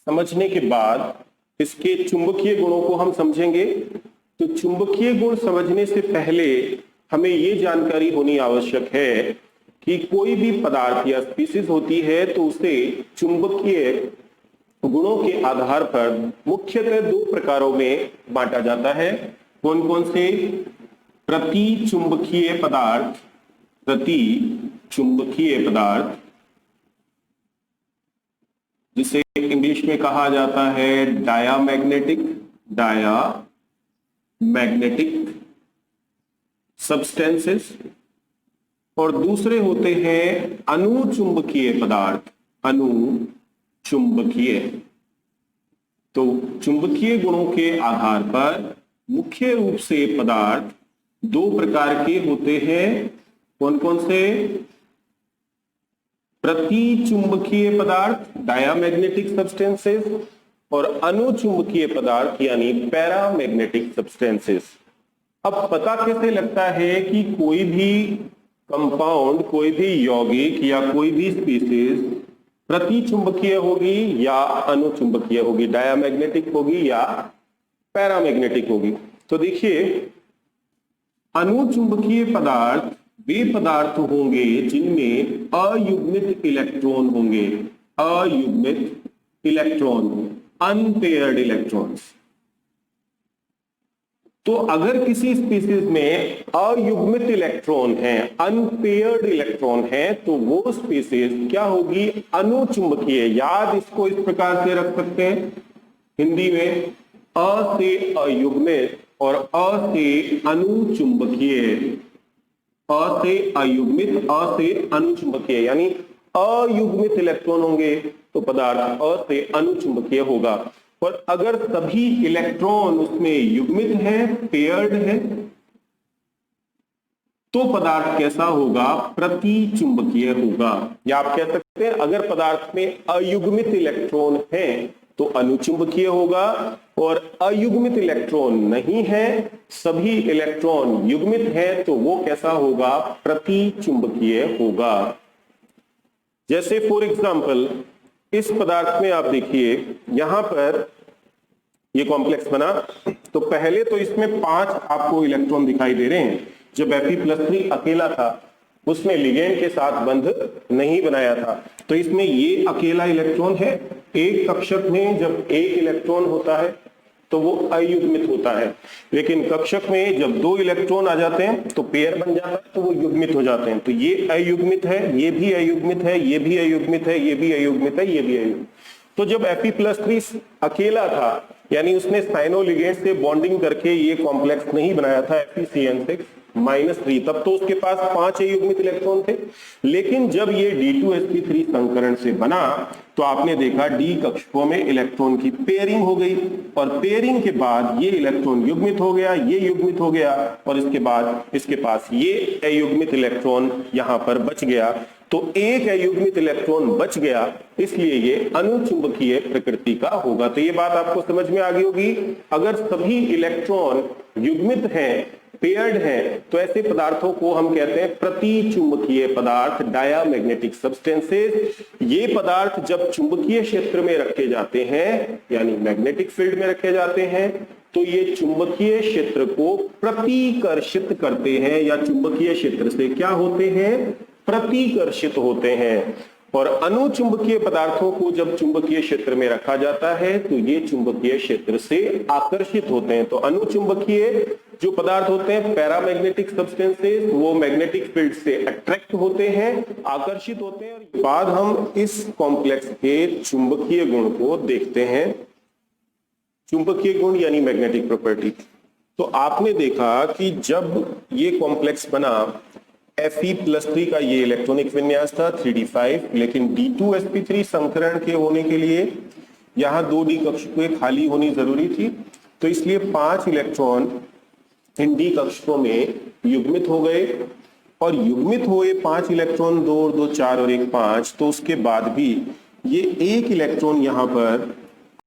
समझने के बाद इसके चुंबकीय गुणों को हम समझेंगे। तो चुंबकीय गुण समझने से पहले हमें ये जानकारी होनी आवश्यक है कि कोई भी पदार्थ या स्पीशीज होती है तो उसे चुंबकीय गुणों के आधार पर मुख्यतः 2 प्रकारों में बांटा जाता है। कौन कौन से? प्रति चुंबकीय पदार्थ, प्रति चुंबकीय पदार्थ जिसे इंग्लिश में कहा जाता है डायामैग्नेटिक, डायामैग्नेटिक सब्सटेंसेस, और दूसरे होते हैं अनुचुंबकीय पदार्थ, अनुचुंबकीय। तो चुंबकीय गुणों के आधार पर मुख्य रूप से पदार्थ 2 प्रकार के होते हैं। कौन कौन से? प्रति चुंबकीय पदार्थ डायामैग्नेटिक सब्सटेंसेस और अनुचुंबकीय पदार्थ यानी पैरामैग्नेटिक सब्सटेंसेस। अब पता कैसे लगता है कि कोई भी कंपाउंड, कोई भी यौगिक या कोई भी स्पीशीज प्रति चुंबकीय होगी या अनुचुंबकीय होगी, डायामैग्नेटिक होगी या पैरामैग्नेटिक होगी? तो देखिए, अनुचुंबकीय पदार्थ वे पदार्थ होंगे जिनमें अयुग्मित इलेक्ट्रॉन होंगे, अयुग्मित इलेक्ट्रॉन, अनपेयर्ड इलेक्ट्रॉन्स। तो अगर किसी स्पीशीज में अयुग्मित इलेक्ट्रॉन है, अनपेयर्ड इलेक्ट्रॉन है, तो वो स्पीशीज क्या होगी? अनुचुंबकीय। याद इसको इस प्रकार से रख सकते हैं हिंदी में, अ से अयुग्मित और अ से अनुचुंबकीय, अ से अयुग्मित, अ से अनुचुंबकीय, यानी अयुग्मित इलेक्ट्रॉन होंगे तो पदार्थ अ से अनुचुंबकीय होगा। और अगर सभी इलेक्ट्रॉन उसमें युग्मित है, पेयर्ड है, तो पदार्थ कैसा होगा? प्रति चुंबकीय होगा। या आप कह सकते हैं अगर पदार्थ में अयुग्मित इलेक्ट्रॉन है तो अनुचुंबकीय होगा, और अयुग्मित इलेक्ट्रॉन नहीं है, सभी इलेक्ट्रॉन युग्मित है, तो वो कैसा होगा? प्रति चुंबकीय होगा। जैसे फॉर एग्जांपल इस पदार्थ में आप देखिए, यहां पर ये कॉम्प्लेक्स बना, तो पहले तो इसमें 5 आपको इलेक्ट्रॉन दिखाई दे रहे हैं। जब Fe+3 अकेला था उसने लिगेंड के साथ बंध नहीं बनाया था, तो इसमें ये अकेला इलेक्ट्रॉन है। एक कक्षक में जब एक इलेक्ट्रॉन होता है तो वो अयुग्मित होता है, लेकिन कक्षक में जब 2 इलेक्ट्रॉन आ जाते हैं तो पेयर बन जाता है, तो वो युग्मित हो जाते हैं। तो ये अयुग्मित है, ये भी अयुग्मित है, ये भी अयुग्मित है, ये भी अयुग्मित है, ये भी अयुग्मित। तो जब Fe+3 अकेला था, यानी उसने साइनो लिगेंड से बॉन्डिंग करके ये कॉम्प्लेक्स नहीं बनाया था FeCN6-3, तब तो उसके पास 5 अयुग्मित इलेक्ट्रॉन थे। लेकिन जब ये D2sp3 संकरण से बना तो आपने देखा डी कक्षकों में इलेक्ट्रॉन की पेयरिंग हो गई, और पेयरिंग के बाद ये इलेक्ट्रॉन युग्मित हो गया, ये युग्मित हो गया, और इसके बाद इसके पास ये अयुग्मित इलेक्ट्रॉन यहां पर बच गया। तो एक अयुग्मित इलेक्ट्रॉन बच गया, इसलिए ये अनुचुंबकीय प्रकृति का होगा। तो ये बात आपको समझ में आ गई होगी। अगर सभी इलेक्ट्रॉन युग्मित हैं, पेयर्ड हैं, तो ऐसे पदार्थों को हम कहते हैं प्रति चुंबकीय पदार्थ, डायामैग्नेटिक सब्सटेंसेस। ये पदार्थ जब चुंबकीय क्षेत्र में रखे जाते हैं, यानी मैग्नेटिक फील्ड में रखे जाते हैं, तो ये चुंबकीय क्षेत्र को प्रतिकर्षित करते हैं, या चुंबकीय क्षेत्र से क्या होते हैं? प्रतिकर्षित होते हैं। और अनुचुंबकीय पदार्थों को जब चुंबकीय क्षेत्र में रखा जाता है तो ये चुंबकीय क्षेत्र से आकर्षित होते हैं। तो अनुचुंबकीय जो पदार्थ होते हैं, पैरामैग्नेटिक सब्सटेंसेस, वो मैग्नेटिक फील्ड से अट्रैक्ट होते हैं, आकर्षित होते हैं। और बाद हम इस कॉम्प्लेक्स के चुंबकीय गुण को देखते हैं। चुंबकीय गुण यानी मैग्नेटिक प्रॉपर्टी। तो आपने देखा कि जब ये कॉम्प्लेक्स बना Fe+3 का ये इलेक्ट्रॉनिक विन्यास था 3d5, लेकिन D2sp3 संकरण के होने के लिए यहाँ 2d कक्षकों खाली होनी जरूरी थी, तो इसलिए 5 इलेक्ट्रॉन इन d कक्षकों में युग्मित हो गए, और युग्मित हुए 5 इलेक्ट्रॉन 2 और 2 4 और 1 5, तो उसके बाद भी ये एक इलेक्ट्रॉन यहाँ पर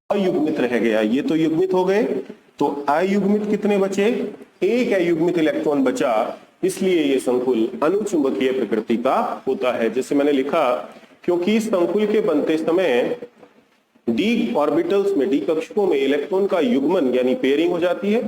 अयुग्मित रह गया। ये तो युग्मित हो गए, तो अयुग्मित कितने बचे? एक अयुग्मित इलेक्ट्रॉन बचा, इसलिए ये संकुल अनुचुंबकीय प्रकृति का होता है। जैसे मैंने लिखा, क्योंकि इस संकुल के बनते समय डी ऑर्बिटल्स में, डी कक्षकों में इलेक्ट्रॉन का युग्मन यानी पेयरिंग हो जाती है,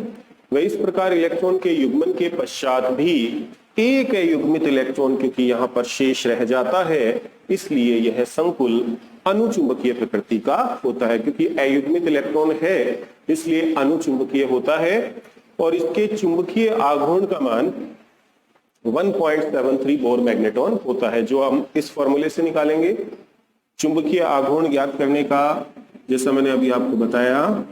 वह इस प्रकार इलेक्ट्रॉन के युग्मन के पश्चात भी एक अयुग्मित इलेक्ट्रॉन क्योंकि यहाँ पर शेष रह जाता है, इसलिए यह संकुल अनुचुंबकीय प्रकृति का होता है। क्योंकि अयुग्मित इलेक्ट्रॉन है इसलिए अनुचुंबकीय होता है, और इसके चुंबकीय आघूर्ण का मान 1.73 बोर मैग्नेटॉन होता है, जो हम इस फॉर्मूले से निकालेंगे। चुंबकीय आघूर्ण ज्ञात करने का, जैसा मैंने अभी आपको बताया,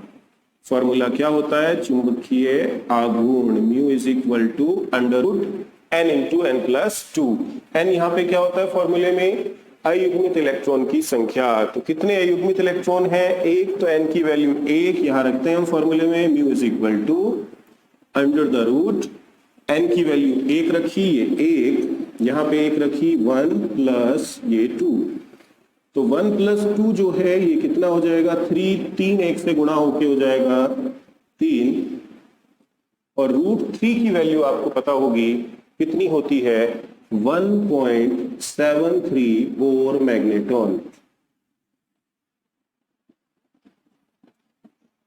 फॉर्मूला क्या होता है? चुंबकीय आघूर्ण mu is equal to √n into n plus 2। n यहाँ पे क्या होता है फॉर्मूले में? अयुग्मित इलेक्ट्रॉन की संख्या। तो कितने अयुग्मित इलेक्ट्रॉन है? एक, तो n की वैल्यू 1 यहां रखते हैं हम फॉर्मूले में, mu is equal to √n की वैल्यू 1 रखी, ये 1 यहाँ पे 1 रखी, 1 प्लस ये 2, तो 1 प्लस 2 जो है ये कितना हो जाएगा? 3, 3 1 से गुणा होके हो जाएगा 3, और √3 की वैल्यू आपको पता होगी कितनी होती है? 1.73 बोर मैग्नेटॉन।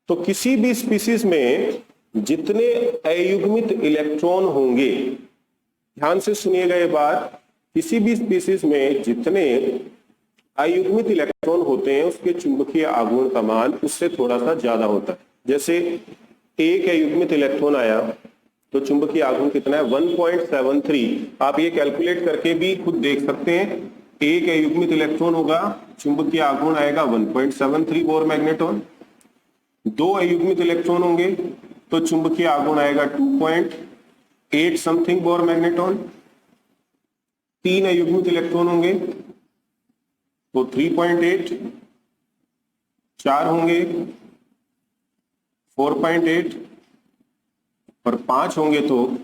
तो किसी भी स्पीसीज में जितने अयुग्मित इलेक्ट्रॉन होंगे, ध्यान से सुनिएगा ये बात, किसी भी स्पीसीज में जितने अयुग्मित इलेक्ट्रॉन होते हैं उसके चुंबकीय आघूर्ण का मान उससे थोड़ा सा ज्यादा होता है। जैसे एक अयुग्मित इलेक्ट्रॉन आया तो चुंबकीय आघूर्ण कितना है? 1.73। आप ये कैलकुलेट करके भी खुद देख सकते हैं। एक अयुग्मित इलेक्ट्रॉन होगा, चुंबकीय आघूर्ण आएगा 1.73 बोर मैग्नेटॉन। 2 अयुग्मित इलेक्ट्रॉन होंगे तो चुंबकीय आघूर्ण आएगा 2.8 समथिंग बोर मैग्नेटॉन। 3 अयुग्मित इलेक्ट्रॉन होंगे तो 3.8, 4 होंगे 4.8, और 5 होंगे तो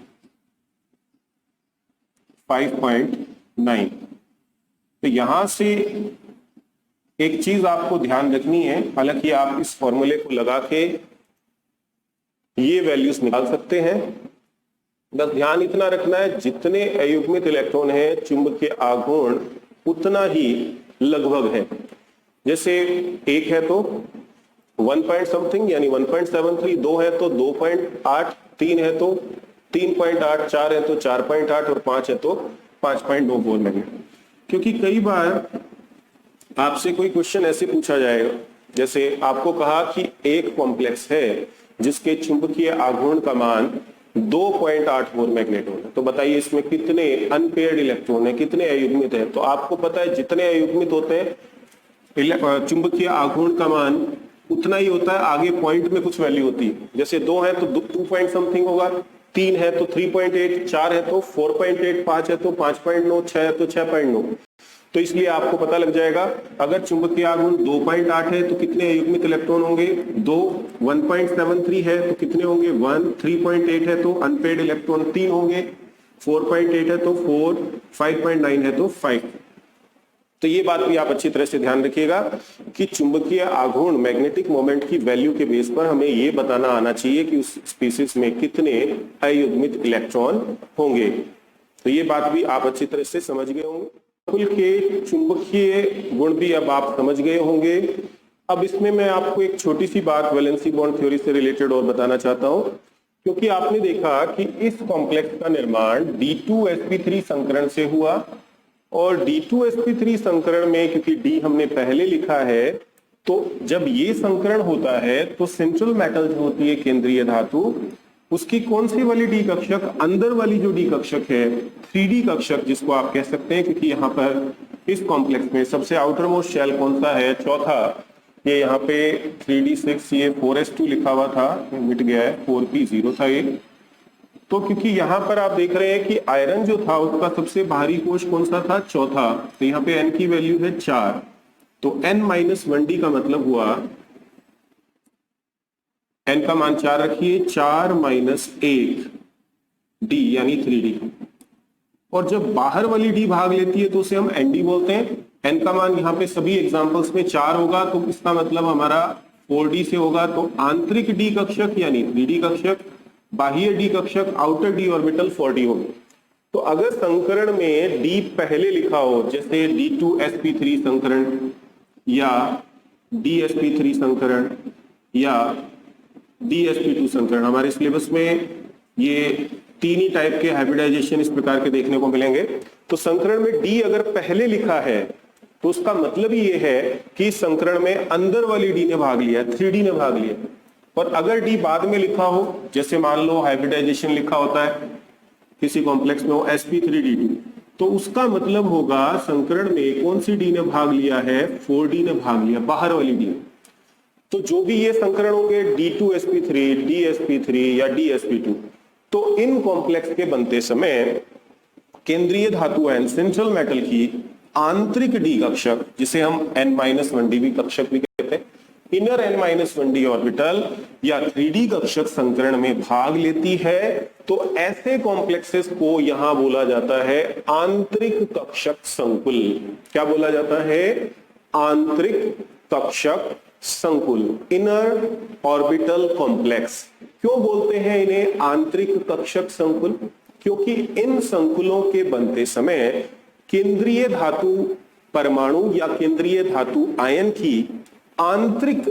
5.9। तो यहां से एक चीज आपको ध्यान रखनी है, हालांकि आप इस फॉर्मूले को लगा के ये वैल्यूज निकाल सकते हैं, बस ध्यान इतना रखना है जितने अयुग्मित इलेक्ट्रॉन है चुंबकीय आघूर्ण उतना ही लगभग है। जैसे एक है तो 1 पॉइंट समथिंग यानी 1.73, 2 है तो 2.8, 3 है तो 3.8, 4 है तो 4.8 और 5 है तो 5.9 बोर मैग्नेट। क्योंकि कई बार आपसे कोई क्वेश्चन ऐसे पूछा जाएगा, जैसे आपको कहा कि एक कॉम्प्लेक्स है जिसके चुंबकीय आघूर्ण का मान 2.8 बोर मैग्नेटॉन है, तो बताइए इसमें कितने अनपेयर्ड इलेक्ट्रॉन है, कितने अयुग्मित है? तो आपको पता है जितने अयुग्मित होते हैं चुंबकीय आघूर्ण का मान उतना ही होता है, आगे पॉइंट में कुछ वैल्यू होती है। जैसे 2 है तो 2 पॉइंट समथिंग होगा, 3 है तो 3.8, 4 है तो 4.8, 5 है तो 5.9, 6 है तो 6.9। तो इसलिए आपको पता लग जाएगा अगर चुंबकीय आघूर्ण 2.8 है तो कितने अयुग्मित इलेक्ट्रॉन होंगे? 2, 1.73 है तो कितने होंगे? 1, 3.8 है तो अनपेयर्ड इलेक्ट्रॉन 3 होंगे, 4.8 है तो 4, 5.9 है तो 5। तो ये बात भी आप अच्छी तरह से ध्यान रखिएगा कि चुंबकीय आघूर्ण मैग्नेटिक मोमेंट की वैल्यू के बेस पर हमें ये बताना आना चाहिए कि उस स्पीसीज में कितने अयुग्मित इलेक्ट्रॉन होंगे। तो ये बात भी आप अच्छी तरह से समझ गए होंगे। कुल के चुंबकीय गुण भी अब आप समझ गए होंगे। अब इसमें मैं आपको एक छोटी सी बात वैलेंसी बॉन्ड थ्योरी से रिलेटेड और बताना चाहता हूं, क्योंकि आपने देखा कि इस कॉम्प्लेक्स का निर्माण D2sp3 संकरण से हुआ, और D2sp3 संकरण में क्योंकि D हमने पहले लिखा है, तो जब ये संकरण होता है तो सेंट्रल मेटल जो होती है केंद्रीय धातु, उसकी कौन सी वाली डी कक्षक? अंदर वाली जो डी कक्षक है 3D कक्षक जिसको आप कह सकते हैं, क्योंकि यहाँ पर इस कॉम्प्लेक्स में सबसे आउटर मोस्ट शेल कौन सा है? चौथा, ये यहाँ पे 3d6, ये 4s2 लिखा हुआ था, मिट गया है, 4p0 था ये। तो क्योंकि यहाँ पर आप देख रहे हैं कि आयरन जो था उसका सबसे भारी कोश कौन सा था, चौथा, तो यहाँ पे n की वैल्यू है 4, तो n-1d का मतलब हुआ, n का मान 4 रखिए, 4 - 1 d यानी 3d। और जब बाहर वाली d भाग लेती है तो उसे हम nd बोलते हैं। n का मान यहाँ पे सभी एग्जांपल्स में 4 होगा, तो इसका मतलब हमारा 4d से होगा। तो आंतरिक d कक्षक यानी 3d कक्षक, बाह्य d कक्षक आउटर d ऑर्बिटल 4d होंगे। तो अगर संकरण में d पहले लिखा हो, जैसे d2sp3 संकरण या dsp3 संकरण या dsp2 संकरण, हमारे सिलेबस में ये तीन ही टाइप के हाइब्रिडाइजेशन इस प्रकार के देखने को मिलेंगे। तो संकरण में d अगर पहले लिखा है तो उसका मतलब ये है कि संकरण में अंदर वाली d ने भाग लिया, 3d ने भाग लिया। और अगर d बाद में लिखा हो, जैसे मान लो हाइब्रिडाइजेशन लिखा होता है किसी कॉम्प्लेक्स में हो sp3d2, तो उसका मतलब होगा संकरण में कौन सी d ने भाग लिया है, 4d ने भाग लिया, बाहर वाली d। तो जो भी ये संकरण होंगे d2sp3, dsp3 या dsp2, तो इन कॉम्प्लेक्स के बनते समय केंद्रीय धातु आयन सेंट्रल मेटल की आंतरिक डी कक्षक, जिसे हम n-1d भी कक्षक भी कहते हैं, इनर n-1d ऑर्बिटल या 3d कक्षक संकरण में भाग लेती है। तो ऐसे कॉम्प्लेक्सेस को यहां बोला जाता है आंतरिक कक्षक संकुल। क्या बोला जाता है? आंतरिक कक्षक संकुल, इनर ऑर्बिटल कॉम्प्लेक्स। क्यों बोलते हैं इन्हें आंतरिक कक्षक संकुल? क्योंकि इन संकुलों के बनते समय केंद्रीय धातु परमाणु या केंद्रीय धातु आयन की आंतरिक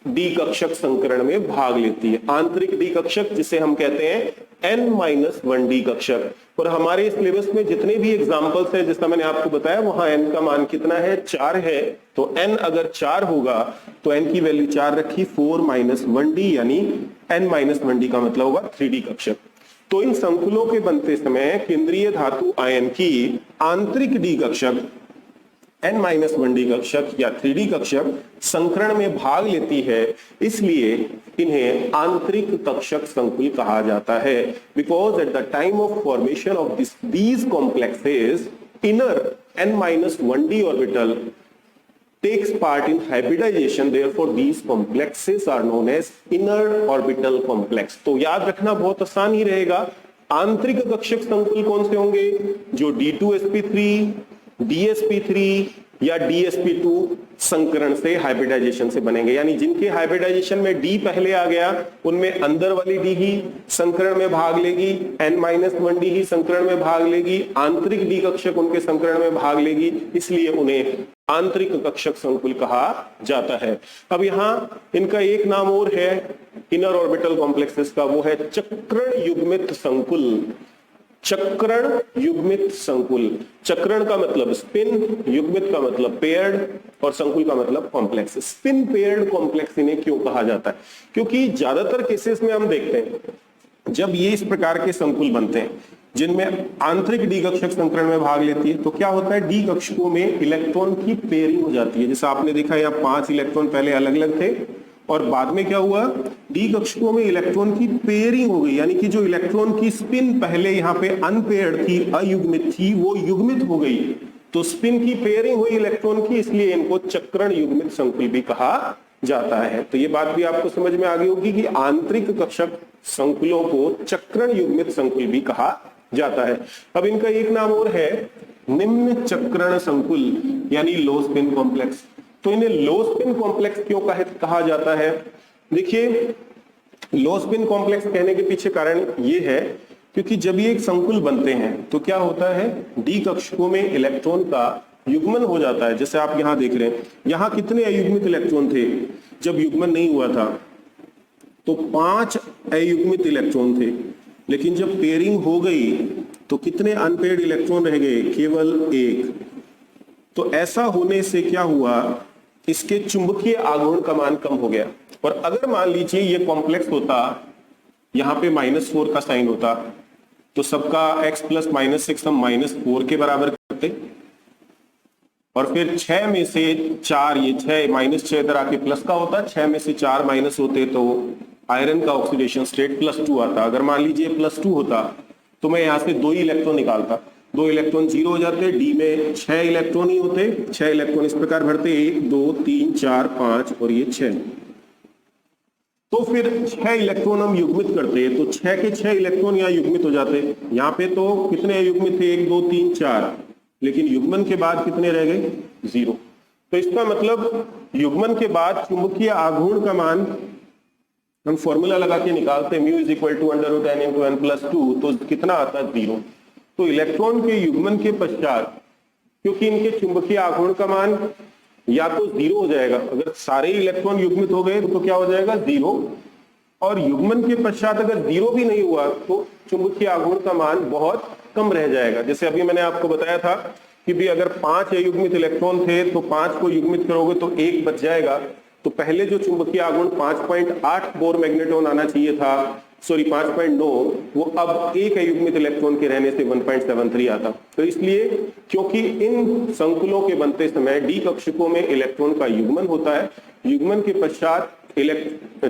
डी कक्षक संकरण में भाग लेती है। आंतरिक डी कक्षक जिसे हम कहते हैं n-1d कक्षक। और हमारे सिलेबस में जितने भी एग्जांपल्स हैं, जैसा मैंने आपको बताया, वहां n का मान कितना है? 4 है। तो n अगर 4 होगा तो n की वैल्यू 4 रखी, 4 - 1d यानी n-1d का मतलब होगा 3d कक्षक। तो इन संकुलों के बनते समय केंद्रीय धातु आयन की आंतरिक डी कक्षक n-1d कक्षक या 3d कक्षक संकरण में भाग लेती है, इसलिए इन्हें आंतरिक कक्षक संकुल कहा जाता है। Because at the time of formation of these complexes, inner n-1d orbital takes part in hybridization, therefore these complexes are known as inner orbital complex। तो याद रखना बहुत आसान ही रहेगा। आंतरिक कक्षक संकुल कौन से होंगे? जो d2sp3, dsp3 या dsp2 संकरण से हाइब्रिडाइजेशन से बनेंगे। यानी जिनके हाइब्रिडाइजेशन में d पहले आ गया, उनमें अंदर वाली d ही संकरण में भाग लेगी, n-1d ही संकरण में भाग लेगी, आंतरिक डी कक्षक उनके संकरण में भाग लेगी, इसलिए उन्हें आंतरिक कक्षक संकुल कहा जाता है। अब यहां इनका एक नाम और है इनर ऑर्बिटल कॉम्प्लेक्सेस का, वो है चक्रण युग्मित संकुल। चक्रण युग्मित संकुल। चक्रण का मतलब स्पिन, युग्मित का मतलब पेयर्ड और संकुल का मतलब कॉम्प्लेक्स। स्पिन पेयर्ड कॉम्प्लेक्स इन्हें क्यों कहा जाता है? क्योंकि ज्यादातर केसेस में हम देखते हैं जब ये इस प्रकार के संकुल बनते हैं जिनमें आंतरिक डी कक्षक संकरण में भाग लेती है, तो क्या होता है, डी कक्षकों में इलेक्ट्रॉन की पेयरिंग हो जाती है। जैसे आपने देखा यहाँ 5 इलेक्ट्रॉन पहले अलग अलग थे और बाद में क्या हुआ, डी कक्षकों में इलेक्ट्रॉन की पेयरिंग हो गई, यानी कि जो इलेक्ट्रॉन की स्पिन पहले यहाँ पे अनपेयर्ड थी, अयुग्मित थी, वो युग्मित हो गई। तो स्पिन की पेयरिंग हुई इलेक्ट्रॉन की, इसलिए इनको चक्रण युग्मित संकुल भी कहा जाता है। तो ये बात भी आपको समझ में आ गई होगी कि आंतरिक कक्षक संकुलों को चक्रण युग्मित संकुल भी कहा जाता है। अब इनका एक नाम और है निम्न चक्रण संकुल यानी लो स्पिन कॉम्प्लेक्स। तो इन्हें लो स्पिन कॉम्प्लेक्स क्यों कहा जाता है? देखिए, लो स्पिन कॉम्प्लेक्स कहने के पीछे कारण ये है क्योंकि जब ये एक संकुल बनते हैं तो क्या होता है, डी कक्षकों में इलेक्ट्रॉन का युग्मन हो जाता है। जैसे आप यहां देख रहे हैं, यहां कितने अयुग्मित इलेक्ट्रॉन थे जब युग्मन नहीं हुआ था? तो 5 अयुग्मित इलेक्ट्रॉन थे, लेकिन जब पेयरिंग हो गई तो कितने अनपेयर्ड इलेक्ट्रॉन रह गए? केवल 1। तो ऐसा होने से क्या हुआ, इसके चुंबकीय आघूर्ण का मान कम हो गया। और अगर मान लीजिए ये कॉम्प्लेक्स होता, यहां पे -4 का साइन होता, तो सबका x + -6 हम -4 के बराबर करते, और फिर 6 में से 4, ये 6 -6 इधर आके प्लस का होता, 6 में से 4 माइनस होते तो आयरन का ऑक्सीडेशन स्टेट +2 आता। अगर मान लीजिए +2 होता तो मैं यहाँ से 2 इलेक्ट्रॉन निकालता, 2 इलेक्ट्रॉन 0 हो जाते, डी में 6 इलेक्ट्रॉन ही होते, 6 इलेक्ट्रॉन इस प्रकार भरते, 1 2 3 4 5 और ये 6। तो फिर 6 इलेक्ट्रॉन हम युग्मित करते हैं तो 6 के 6 इलेक्ट्रॉन यहाँ युग्मित हो जाते। यहाँ पे तो कितने युग्मित थे, 1 2 3 4, लेकिन युग्मन के बाद कितने रह गए, 0। तो इसका मतलब युग्मन के बाद चुंबकीय आघूर्ण का मान हम फॉर्मूला लगा के निकालते हैं, μ = √n × n+2, तो कितना आता है, 0। तो इलेक्ट्रॉन के युग्मन के पश्चात क्योंकि इनके चुंबकीय आघूर्ण का मान या तो 0 हो जाएगा, अगर सारे इलेक्ट्रॉन युग्मित हो गए तो क्या हो जाएगा, 0, और युग्मन के पश्चात अगर 0 भी नहीं हुआ तो चुंबकीय आघूर्ण का मान बहुत कम रह जाएगा। जैसे अभी मैंने आपको बताया था कि भी अगर 5 अयुग्मित इलेक्ट्रॉन थे तो 5 को युग्मित करोगे तो 1 बच जाएगा। तो पहले जो चुंबकीय आघूर्ण 5.8 बोर मैग्नेटॉन आना चाहिए था, सॉरी 5.9, वो अब एक अयुग्मित इलेक्ट्रॉन के रहने से 1.73 आता। तो इसलिए क्योंकि इन संकुलों के बनते समय डी कक्षकों में इलेक्ट्रॉन का युग्मन होता है, युग्मन के पश्चात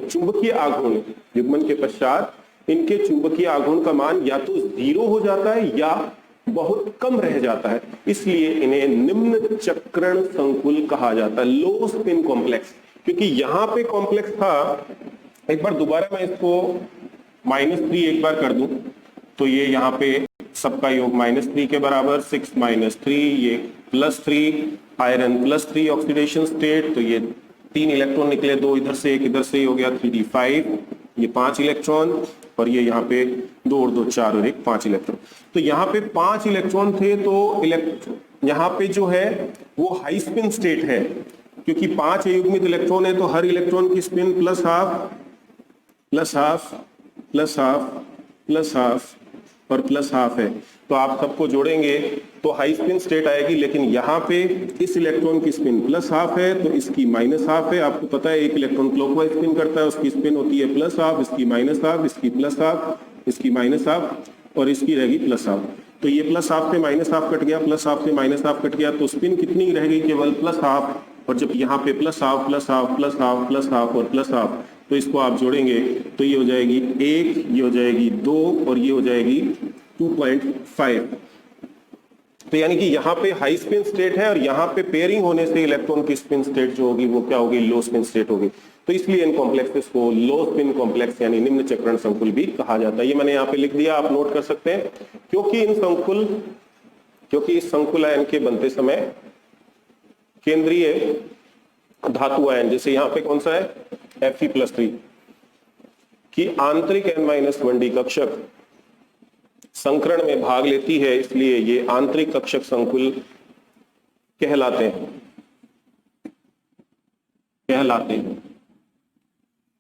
चुंबकीय आघूर्ण, युग्मन के पश्चात इनके चुंबकीय आघूर्ण का मान या तो 0 हो जाता है या बहुत कम रह जाता है, इसलिए इन्हें निम्न चक्रण संकुल कहा जाता है, लो स्पिन कॉम्प्लेक्स। क्योंकि यहां पे कॉम्प्लेक्स था, एक बार दोबारा मैं इसको -3 एक बार कर दूं तो ये यहाँ पे सबका योग -3 के बराबर, 6 - 3, ये +3, आयरन +3 ऑक्सीडेशन स्टेट, तो ये 3 इलेक्ट्रॉन निकले, 2 इधर से 1 इधर से, हो गया 3d5, ये 5 इलेक्ट्रॉन, और ये यहाँ पे 2 और 2 4 और 1 5 इलेक्ट्रॉन। तो यहाँ पे 5 इलेक्ट्रॉन थे, तो यहाँ पे जो है वो हाई स्पिन स्टेट है, क्योंकि 5 अयुग्मित इलेक्ट्रॉन है तो हर इलेक्ट्रॉन की स्पिन +½ +½ +½ +½ और +½ है। तो आप सबको जोड़ेंगे तो हाई स्पिन स्टेट आएगी, लेकिन यहाँ पे इस इलेक्ट्रॉन की स्पिन +½ है तो इसकी -½ है। आपको पता है एक इलेक्ट्रॉन क्लॉकवाइज स्पिन करता है, उसकी स्पिन होती है +½ इसकी -½ इसकी +½ इसकी -½ और इसकी रहेगी +½ तो ये +½ से -½ कट गया, +½ से -½ कट गया, तो स्पिन कितनी रह गई, केवल +½ और जब यहाँ पे +½ +½ +½ +½ और +½ तो इसको आप जोड़ेंगे तो ये हो जाएगी 1, ये हो जाएगी 2 और ये हो जाएगी 2.5। तो यानी कि यहाँ पे हाई स्पिन स्टेट है और यहाँ पे पेयरिंग होने से इलेक्ट्रॉन की स्पिन स्टेट जो होगी वो क्या होगी, लो स्पिन स्टेट होगी। तो इसलिए इन कॉम्प्लेक्सेस को लो स्पिन कॉम्प्लेक्स यानी निम्न चक्रण संकुल भी कहा जाता है। ये मैंने यहाँ पे लिख दिया, आप नोट कर सकते हैं, क्योंकि इस संकुल आयन के बनते समय केंद्रीय धातु आयन, जैसे यहाँ पे कौन सा है Fe+3 की आंतरिक n-1d कक्षक संकरण में भाग लेती है, इसलिए ये आंतरिक कक्षक संकुल कहलाते हैं।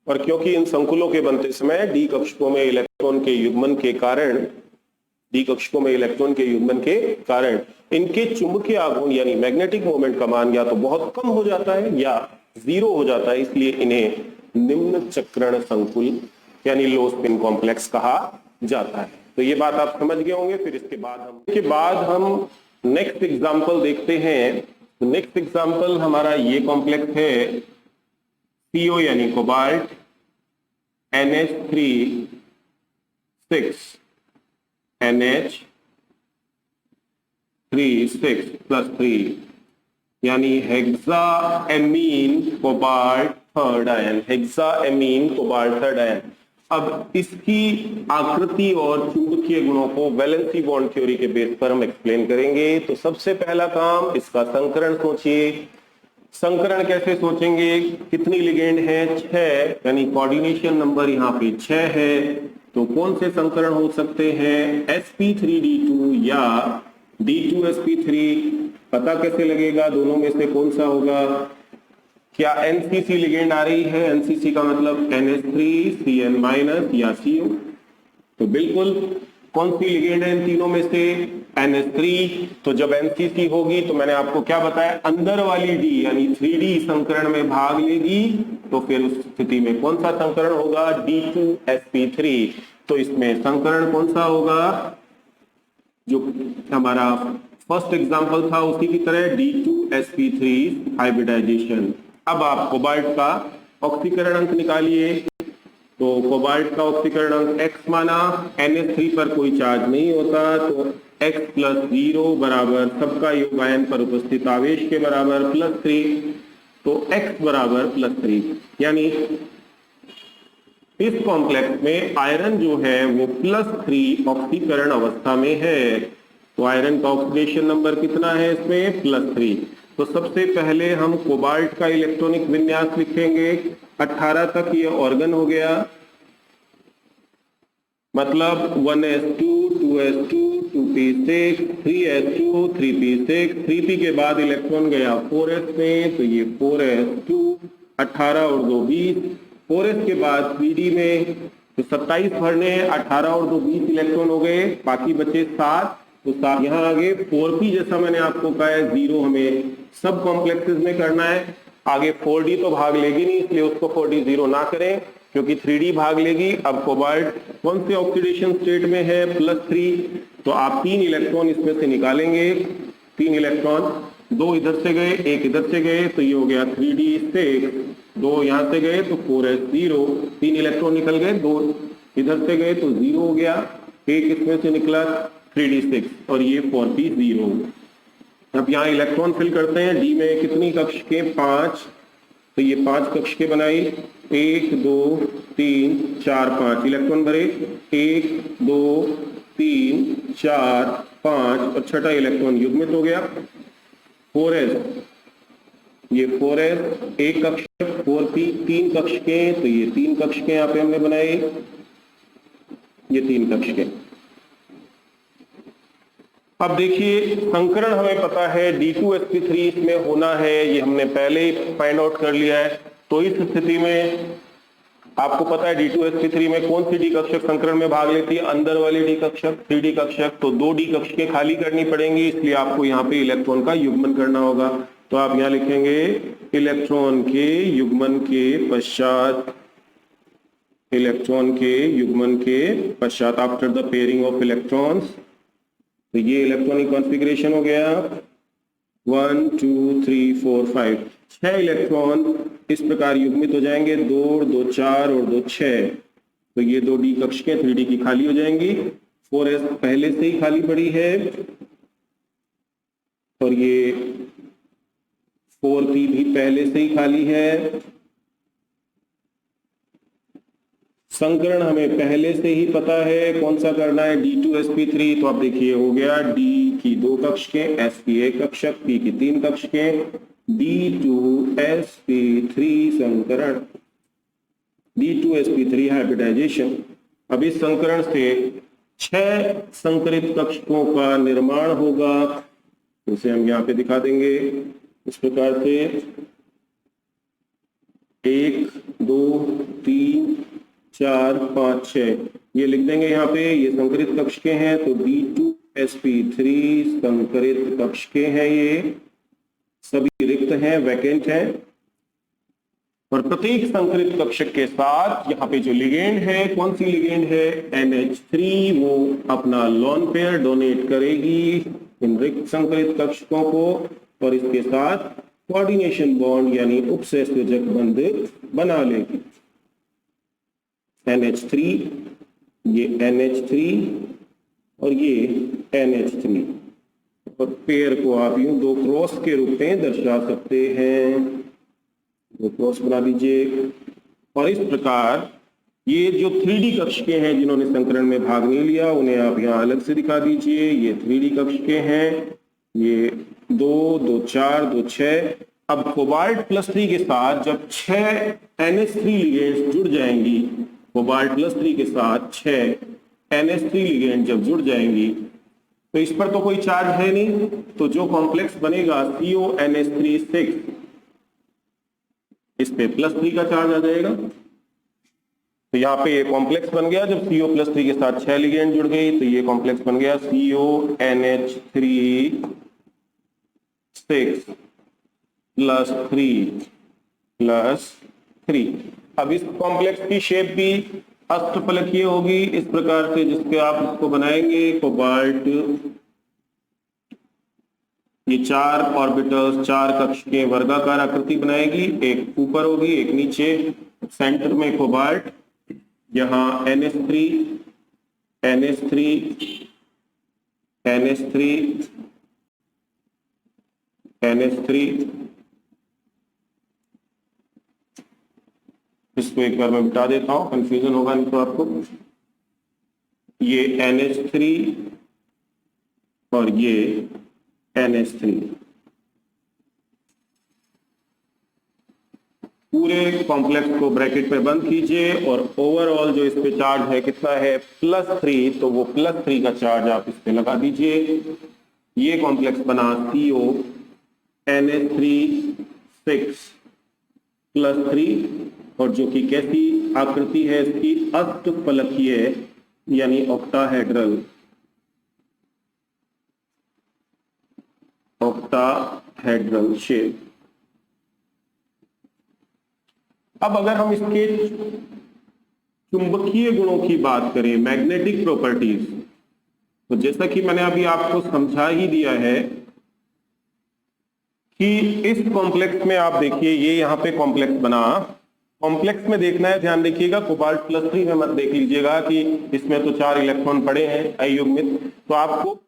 और क्योंकि इन संकुलों के बनते समय डी कक्षकों में इलेक्ट्रॉन के युग्मन के कारण इनके चुंबकीय आघूर्ण यानी मैग्नेटिक मोमेंट का मान या तो बहुत कम हो जाता है या 0 हो जाता है, इसलिए इन्हें निम्न चक्रण संकुल यानी लो स्पिन कॉम्प्लेक्स कहा जाता है। तो ये बात आप समझ गए होंगे। फिर इसके बाद हम नेक्स्ट एग्जांपल देखते हैं। नेक्स्ट एग्जांपल हमारा ये कॉम्प्लेक्स है CO यानी कोबाल्ट NH3 6 यानी hexammine cobalt third ion, hexammine cobalt third ion. अब इसकी आकृति और चुंबकीय गुणों को वैलेंसी बॉन्ड थ्योरी के बेस पर हम एक्सप्लेन करेंगे। तो सबसे पहला काम, इसका संकरण सोचिए। संकरण कैसे सोचेंगे, कितनी लिगेंड है, 6, यानी कोऑर्डिनेशन नंबर यहाँ पे 6 है। तो कौन से संकरण हो सकते हैं, sp3d2 या d2sp3। पता कैसे लगेगा दोनों में से कौन सा होगा, क्या NCC लिगेंड आ रही है, NCC का मतलब NH3Cn- या CO। तो बिल्कुल कौन सी लिगेंड है इन तीनों में से, NH3। तो जब NCC होगी तो मैंने आपको क्या बताया, अंदर वाली D यानी 3D संकरण में भाग लेगी, तो फिर उस स्थिति में कौन सा संकरण होगा, D2sp3। तो इसमें संकरण कौन सा होगा, जो हमारा फर्स्ट एग्जांपल था उसी की तरह D2 sp3 हाइब्रिडाइजेशन। अब आप कोबाल्ट का ऑक्सीकरण अंक निकालिए। तो कोबाल्ट का ऑक्सीकरण अंक x माना, NH3 पर कोई चार्ज नहीं होता, तो x + 0 बराबर सबका योग आयन पर उपस्थित आवेश के बराबर +3, तो x बराबर +3, यानी इस कॉम्प्लेक्स में आयरन जो है वो +3 ऑक्सीकरण अवस्था में है। तो आयरन का ऑक्सीडेशन नंबर कितना है इसमें? +3। तो सबसे पहले हम कोबाल्ट का इलेक्ट्रॉनिक विन्यास लिखेंगे। 18 तक ये ऑर्गन हो गया, मतलब 1s2 2s2 2p6 3s2 3p6, 3p के बाद इलेक्ट्रॉन गया 4s में, तो ये 4s2, 18 और 2 20, 4s के बाद 3d में तो 27 भरने हैं, 18 और 2 20 इलेक्ट्रॉन हो गए, बाकी बचे 7, तो 7 यहाँ आगे 4p जैसा मैंने आपको कहा है 0 हमें सब कॉम्प्लेक्सेस में करना है। आगे 4d तो भाग लेगी नहीं, इसलिए उसको 4d 0 ना करें, क्योंकि 3d भाग लेगी। अब कोबाल्ट कौन से ऑक्सीडेशन स्टेट में है? +3, तो आप 3 इलेक्ट्रॉन इसमें से निकालेंगे। 3 इलेक्ट्रॉन, 2 इधर से गए 1 इधर से गए, तो ये हो गया 3d6, 2 यहां से गए तो 4s0, 3 इलेक्ट्रॉन निकल गए, 2 इधर से गए तो 0 हो गया, 1 इसमें से निकला 3d6 और ये 4p0। अब यहाँ इलेक्ट्रॉन फिल करते हैं। डी में कितनी कक्षकें? 5, तो ये 5 कक्षकें बनाई, 1 2 3 4 5 इलेक्ट्रॉन भरे, 1 2 3 4 5 और छठा इलेक्ट्रॉन युग्मित हो गया। 4s, ये 4s, 1 कक्षक, 4p, 3 कक्षकें, तो ये 3 कक्षकें यहाँ पे हमने बनाई, ये 3 कक्षकें। अब देखिए संकरण हमें पता है D2sp3 इसमें होना है, ये हमने पहले ही फाइंड आउट कर लिया है। तो इस स्थिति में आपको पता है D2sp3 में कौन सी डी कक्षक संकरण में भाग लेती है? अंदर वाली डी कक्षक, 3d कक्षक। तो 2 डी कक्षकें खाली करनी पड़ेंगी, इसलिए आपको यहाँ पे इलेक्ट्रॉन का युग्मन करना होगा। तो आप यहाँ लिखेंगे इलेक्ट्रॉन के युग्मन के पश्चात, इलेक्ट्रॉन के युग्मन के पश्चात, after the pairing of electrons. तो ये इलेक्ट्रॉनिक कॉन्फ़िगरेशन हो गया 1 2 3 4 5, 6 इलेक्ट्रॉन इस प्रकार युग्मित हो जाएंगे, 2 2 4 और 2 6। तो ये 2 डी कक्षकें 3d की खाली हो जाएंगी। 4s पहले से ही खाली पड़ी है और ये 4p भी पहले से ही खाली है। संकरण हमें पहले से ही पता है कौन सा करना है, D2sp3। तो आप देखिए हो गया D की 2 कक्षकें, S की 1 कक्षक, P की 3 कक्षकें, D2sp3 संकरण, D2sp3 हाइब्रिडाइजेशन। अब इस संकरण से 6 संकरित कक्षकों का निर्माण होगा, उसे हम यहाँ पे दिखा देंगे इस प्रकार से 1 2 3 4 5 6 ये लिख देंगे यहाँ पे, ये संकरित कक्षकें हैं। तो D2sp3 संकरित कक्षकें हैं, ये सभी रिक्त हैं, वैकेंट हैं। और प्रत्येक संकरित कक्षक के साथ यहाँ पे जो लिगेंड है, कौन सी लिगेंड है? NH3, वो अपना लोन पेयर डोनेट करेगी इन रिक्त संकरित कक्षकों को और इसके साथ कोऑर्डिनेशन बॉन्ड यानी उपसहसंयोजक बंध बना लेगी। NH3, ये NH3 और ये NH3, और पेयर को आप यूं 2 क्रॉस के रूप में दर्शा सकते हैं। 2 क्रॉस बना लीजिए। और इस प्रकार ये जो 3d कक्षकें हैं जिन्होंने संकरण में भाग नहीं लिया, उन्हें आप यहाँ अलग से दिखा दीजिए। ये 3d कक्षकें हैं, ये 2 2 4 2 6। अब कोबाल्ट +3 के साथ जब 6 NH3 लिगेंड्स जुड़ जाएंगी, कोबाल्ट +3 के साथ 6 NH3 लिगेंड जब जुड़ जाएंगी, तो इस पर तो कोई चार्ज है नहीं, तो जो कॉम्प्लेक्स बनेगा CONH3 इस पे +3 का चार्ज आ जाएगा। तो यहाँ पे ये कॉम्प्लेक्स बन गया, जब CO+3 के साथ 6 लिगेंड जुड़ गई तो ये कॉम्प्लेक्स बन गया CONH3 +3 अब इस कॉम्प्लेक्स की शेप भी अष्टफलकीय होगी इस प्रकार से, जिसके आप इसको बनाएंगे कोबाल्ट, ये 4 ऑर्बिटल्स 4 कक्षीय वर्गाकार आकृति बनाएगी, एक ऊपर होगी एक नीचे, सेंटर में कोबाल्ट, यहां NH3 NH3 NH3 NH3, इसको एक बार मैं मिटा देता हूं, कंफ्यूजन होगा नहीं तो आपको। ये NH3 और ये NH3, पूरे कॉम्प्लेक्स को ब्रैकेट में बंद कीजिए और ओवरऑल जो इस पे चार्ज है कितना है +3, तो वो +3 का चार्ज आप इस पे लगा दीजिए। ये कॉम्प्लेक्स बना CO NH3 6+3, और जो कि कैसी आकृति है इसकी, अष्टफलकीय यानी ऑक्टाहेड्रल शेप। अब अगर हम इसके चुंबकीय गुणों की बात करें, मैग्नेटिक प्रॉपर्टीज, तो जैसा कि मैंने अभी आपको समझा ही दिया है कि इस कॉम्प्लेक्स में आप देखिए, ये यहां पे कॉम्प्लेक्स बना, कॉम्प्लेक्स में देखना है, ध्यान रखिएगा, कोबाल्ट +3 में मत देख लीजिएगा कि इसमें तो 4 इलेक्ट्रॉन पड़े हैं अयुग्मित, तो आपको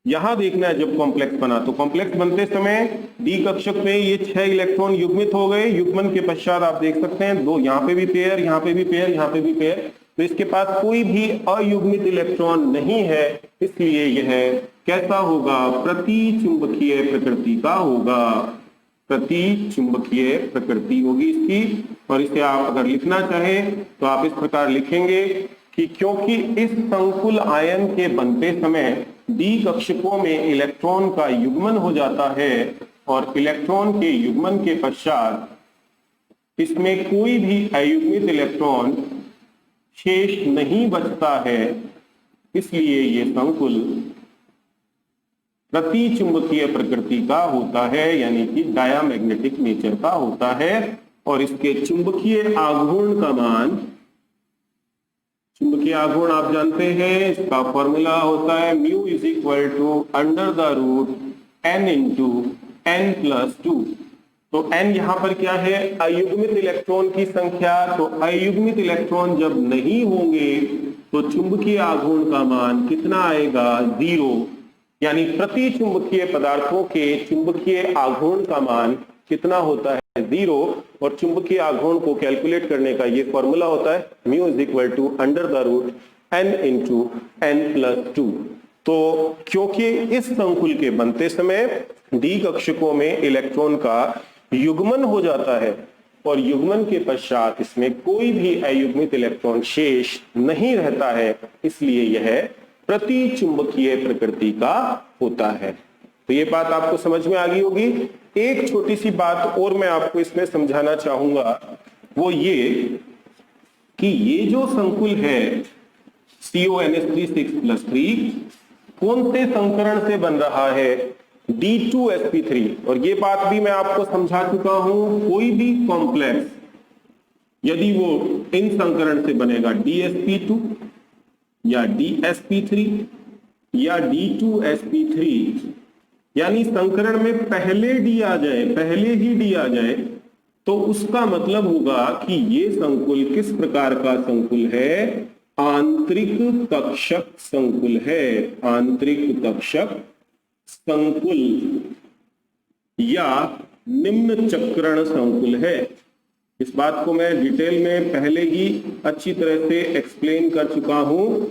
यहां देखना है जब कॉम्प्लेक्स बना, तो कॉम्प्लेक्स बनते समय डी कक्षक में ये 6 इलेक्ट्रॉन युग्मित हो गए। युग्मन के पश्चात आप देख सकते हैं 2 यहाँ पे भी पेयर, यहाँ पे भी पेयर, यहाँ पे भी पेयर, तो इसके पास कोई भी अयुग्मित इलेक्ट्रॉन नहीं है, इसलिए यह कैसा होगा, प्रतिचुंबकीय प्रकृति का होगा, प्रतिचुंबकीय प्रकृति होगी इसकी। और इसे आप अगर लिखना चाहें तो आप इस प्रकार लिखेंगे कि क्योंकि इस संकुल आयन के बनते समय डी कक्षकों में इलेक्ट्रॉन का युग्मन हो जाता है और इलेक्ट्रॉन के युग्मन के पश्चात इसमें कोई भी अयुग्मित इलेक्ट्रॉन शेष नहीं बचता है, इसलिए ये संकुल प्रतिचुंबकीय प्रकृति का होता है, यानी कि डायामैग्नेटिक नेचर का होता है। और इसके चुंबकीय आघूर्ण का मान, चुंबकीय आघूर्ण आप जानते हैं, इसका फॉर्मूला होता है μ = √n × n+2। तो n यहां पर क्या है, अयुग्मित इलेक्ट्रॉन की संख्या, तो अयुग्मित इलेक्ट्रॉन जब नहीं होंगे तो चुंबकीय आघूर्ण का मान कितना आएगा, 0, यानी प्रति चुंबकीय पदार्थों के चुंबकीय आघूर्ण का मान कितना होता है, 0। और चुंबकीय आघूर्ण को कैलकुलेट करने का ये फॉर्मूला होता है μ = √n × n+2। तो क्योंकि इस संकुल के बनते समय डी कक्षकों में इलेक्ट्रॉन का युग्मन हो जाता है और युग्मन के पश्चात इसमें कोई भी अयुग्मित इलेक्ट्रॉन शेष नहीं रहता है, इसलिए यह प्रतिचुंबकीय प्रकृति का होता है। तो ये बात आपको समझ में आ गई होगी। एक छोटी सी बात और मैं आपको इसमें समझाना चाहूंगा, वो ये कि ये जो संकुल है CONH3 6+3 कौन से संकरण से बन रहा है, D2sp3। और ये बात भी मैं आपको समझा चुका हूं, कोई भी कॉम्प्लेक्स यदि वो इन संकरण से बनेगा DsP2 या DsP3 या D2sp3, यानी संकरण में पहले डी आ जाए, पहले ही डी आ जाए, तो उसका मतलब होगा कि ये संकुल किस प्रकार का संकुल है, आंतरिक कक्षक संकुल है, आंतरिक कक्षक संकुल या निम्न चक्रण संकुल है। इस बात को मैं डिटेल में पहले ही अच्छी तरह से एक्सप्लेन कर चुका हूं।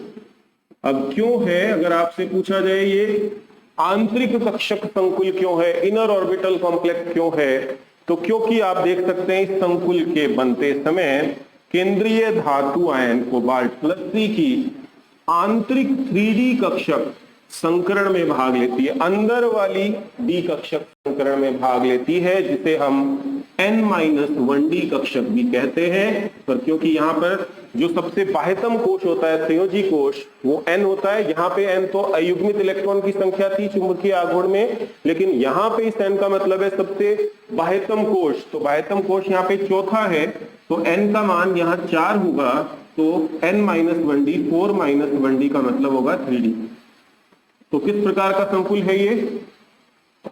अब क्यों है, अगर आपसे पूछा जाए ये आंतरिक कक्षक संकुल क्यों है, इनर ऑर्बिटल कॉम्प्लेक्स क्यों है, तो क्योंकि आप देख सकते हैं इस संकुल के बनते समय केंद्रीय धातु आयन कोबाल्ट +3 की आंतरिक 3D कक्षक संकरण में भाग लेती है, अंदर वाली डी कक्षक संकरण में भाग लेती है, जिसे हम n-1D कक्षक भी कहते हैं। पर क्योंकि यहाँ पर जो सबसे बाह्यतम कोश होता है, संयोजी कोश, वो n होता है। यहाँ पे n तो अयुग्मित इलेक्ट्रॉन की संख्या थी चुंबकीय आघूर्ण में, लेकिन यहाँ पे इस n का मतलब है सबसे बाह्यतम कोश। तो बाह्यतम कोश यहाँ पे चौथा है, तो n का मान यहाँ 4 होगा, तो n-1D 4-1D का मतलब होगा 3D। तो किस प्रकार का संकुल है ये,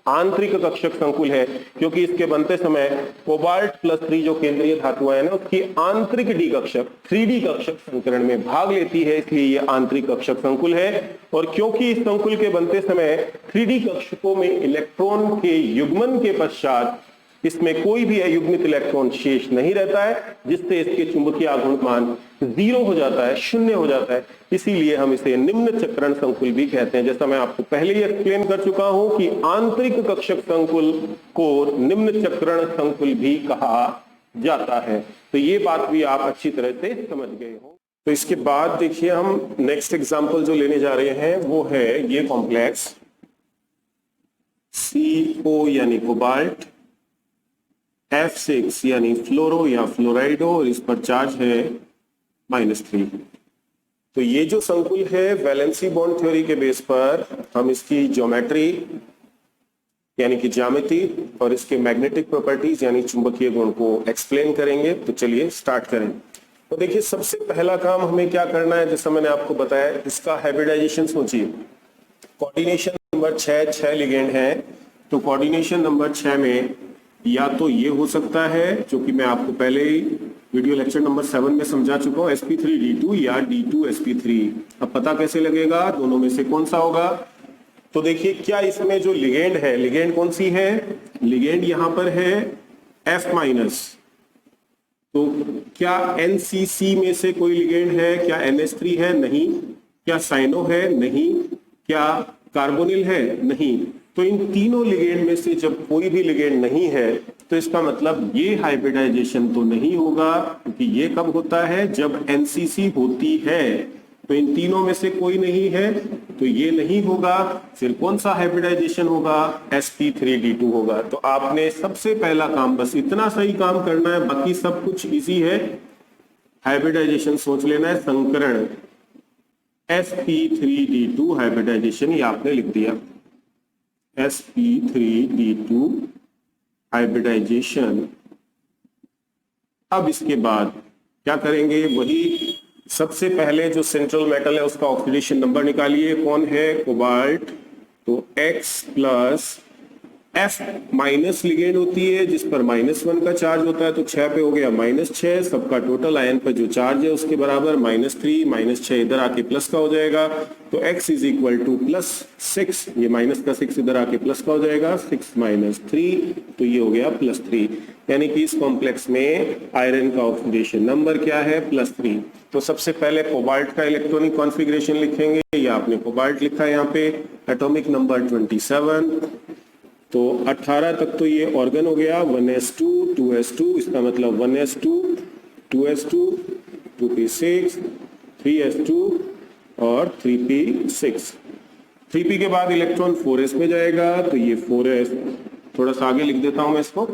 आंतरिक कक्षक संकुल है, क्योंकि इसके बनते समय कोबाल्ट प्लस 3 जो केंद्रीय धातुएं हैं ना, उसकी आंतरिक डी कक्षक 3D कक्षक संकरण में भाग लेती है, इसलिए ये आंतरिक कक्षक संकुल है। और क्योंकि इस संकुल के बनते समय 3D कक्षकों में इलेक्ट्रॉन के युग्मन के पश्चात इसमें कोई भी अयुग्मित इलेक्ट्रॉन शेष नहीं रहता है, जिससे इसके चुंबकीय आघूर्णन 0 हो जाता है, शून्य हो जाता है, इसीलिए हम इसे निम्न चक्रण संकुल भी कहते हैं। जैसा मैं आपको पहले ही एक्सप्लेन कर चुका हूं कि आंतरिक कक्षक संकुल को निम्न चक्रण संकुल भी कहा जाता है। तो ये बात भी आप अच्छी तरह से समझ गए हो। तो इसके बाद देखिए हम नेक्स्ट एग्जाम्पल जो लेने जा रहे हैं वो है ये कॉम्प्लेक्स CO यानी कोबाल्ट, F6 यानी फ्लोरो या फ्लोराइडो, और इस पर चार्ज है -3। तो ये जो संकुल है वैलेंसी बॉन्ड थ्योरी के बेस पर हम इसकी ज्योमेट्री यानी कि ज्यामिति और इसके मैग्नेटिक प्रॉपर्टीज यानी चुंबकीय गुण को एक्सप्लेन करेंगे। तो चलिए स्टार्ट करें। तो देखिए सबसे पहला काम हमें क्या करना है, जैसा मैंने आपको बताया, इसका हाइब्रिडाइजेशन सोचिए। कोऑर्डिनेशन नंबर 6 लिगेंड है, तो कोऑर्डिनेशन नंबर 6 में या तो ये हो सकता है जो कि मैं आपको पहले ही वीडियो लेक्चर नंबर 7 में समझा चुका हूं, sp3d2 या d2sp3। अब पता कैसे लगेगा दोनों में से कौन सा होगा? तो देखिए क्या इसमें जो लिगेंड है, लिगेंड कौन सी है? लिगेंड यहां पर है F-। तो क्या NCC में से कोई लिगेंड है? क्या NH3 है? नहीं। क्या साइनो है? नहीं। क्या कार्बोनिल है? नहीं। तो इन तीनों लिगेंड में से जब कोई भी लिगेंड नहीं है तो इसका मतलब ये हाइब्रिडाइजेशन तो नहीं होगा, क्योंकि ये कब होता है? जब NCC होती है। तो इन तीनों में से कोई नहीं है तो ये नहीं होगा। फिर कौन सा हाइब्रिडाइजेशन होगा? sp3d2 होगा। तो आपने सबसे पहला काम बस इतना सही काम करना है, बाकी सब कुछ इजी है। हाइब्रिडाइजेशन सोच लेना है, संकरण sp3d2 हाइब्रिडाइजेशन, ये आपने लिख दिया sp3d2 हाइब्रिडाइजेशन। अब इसके बाद क्या करेंगे? वही सबसे पहले जो सेंट्रल मेटल है उसका ऑक्सीडेशन नंबर निकालिए। कौन है? कोबाल्ट। तो X plus F minus ligand होती है जिस पर -1 का चार्ज होता है, तो 6 पे हो गया -6, सबका टोटल आयन पर जो चार्ज है उसके बराबर -3, -6 इधर आके प्लस का हो जाएगा। तो X इज इक्वल टू +6, ये माइनस का 6 इधर आके प्लस का हो जाएगा, 6 - 3, तो ये हो गया +3। यानी कि इस कॉम्प्लेक्स में आयरन का ऑक्सीडेशन नंबर क्या है? +3। तो सबसे पहले कोबाल्ट का इलेक्ट्रॉनिक कॉन्फ़िगरेशन लिखेंगे, या आपने कोबाल्ट लिखा है यहाँ पे, एटॉमिक नंबर 27। तो 18 तक तो ये ऑर्गन हो गया, 1s2 2s2, इसका मतलब 1s2 2s2 2p6 3s2 और 3p6। 3p के बाद इलेक्ट्रॉन 4s में जाएगा, तो ये 4s, थोड़ा सा आगे लिख देता हूं मैं इसको,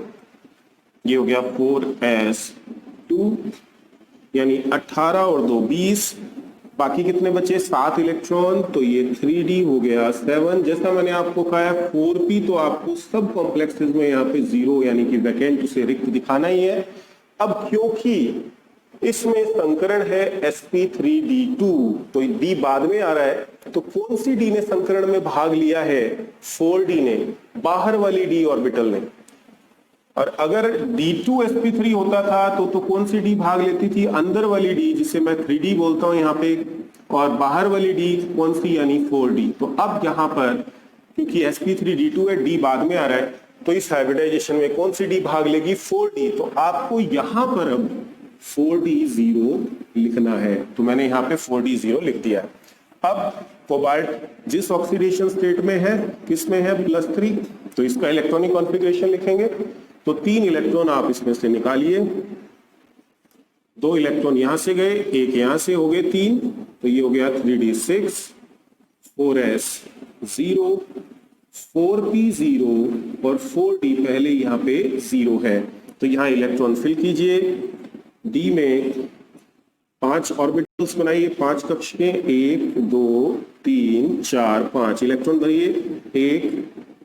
ये हो गया 4s2, यानी 18 और 2 20, बाकी कितने बचे? 7 इलेक्ट्रॉन, तो ये 3d हो गया 7। जैसा मैंने आपको कहा 4p, तो आपको सब कॉम्प्लेक्सेस में यहाँ पे 0 यानी कि वैकेंट, उसे रिक्त दिखाना ही है। अब क्योंकि इसमें संकरण है sp3d2, तो d बाद में आ रहा है, तो कौन सी d ने संकरण में भाग लिया है? 4d ने, बाहर वाली d ऑर्बिटल ने। और अगर d2sp3 होता था तो कौन सी डी भाग लेती थी? अंदर वाली डी, जिसे मैं 3d बोलता हूं यहाँ पे, और बाहर वाली डी कौन सी? यानी 4d। तो अब यहाँ पर क्योंकि sp3d2 है, डी बाद में आ रहा है, तो इस हाइब्रिडाइजेशन में कौन सी डी भाग लेगी? 4d। तो आपको यहाँ पर अब 4d0 लिखना है, तो मैंने यहाँ पे 4d0 लिख दिया। अब कोबाल्ट जिस ऑक्सीडेशन स्टेट में है, किस में है? +3, तो इसका इलेक्ट्रॉनिक कॉन्फ़िगरेशन लिखेंगे। तो 3 इलेक्ट्रॉन आप इसमें से निकालिए, 2 इलेक्ट्रॉन यहां से गए, 1 यहां से, हो गए 3, तो ये हो गया 3d6 4s0 4p0 और 4d पहले यहां पे 0 है, तो यहां इलेक्ट्रॉन फिल कीजिए। d में 5 ऑर्बिटल्स बनाइए, 5 कक्षें, 1 2 3 4 5 इलेक्ट्रॉन भरिए, 1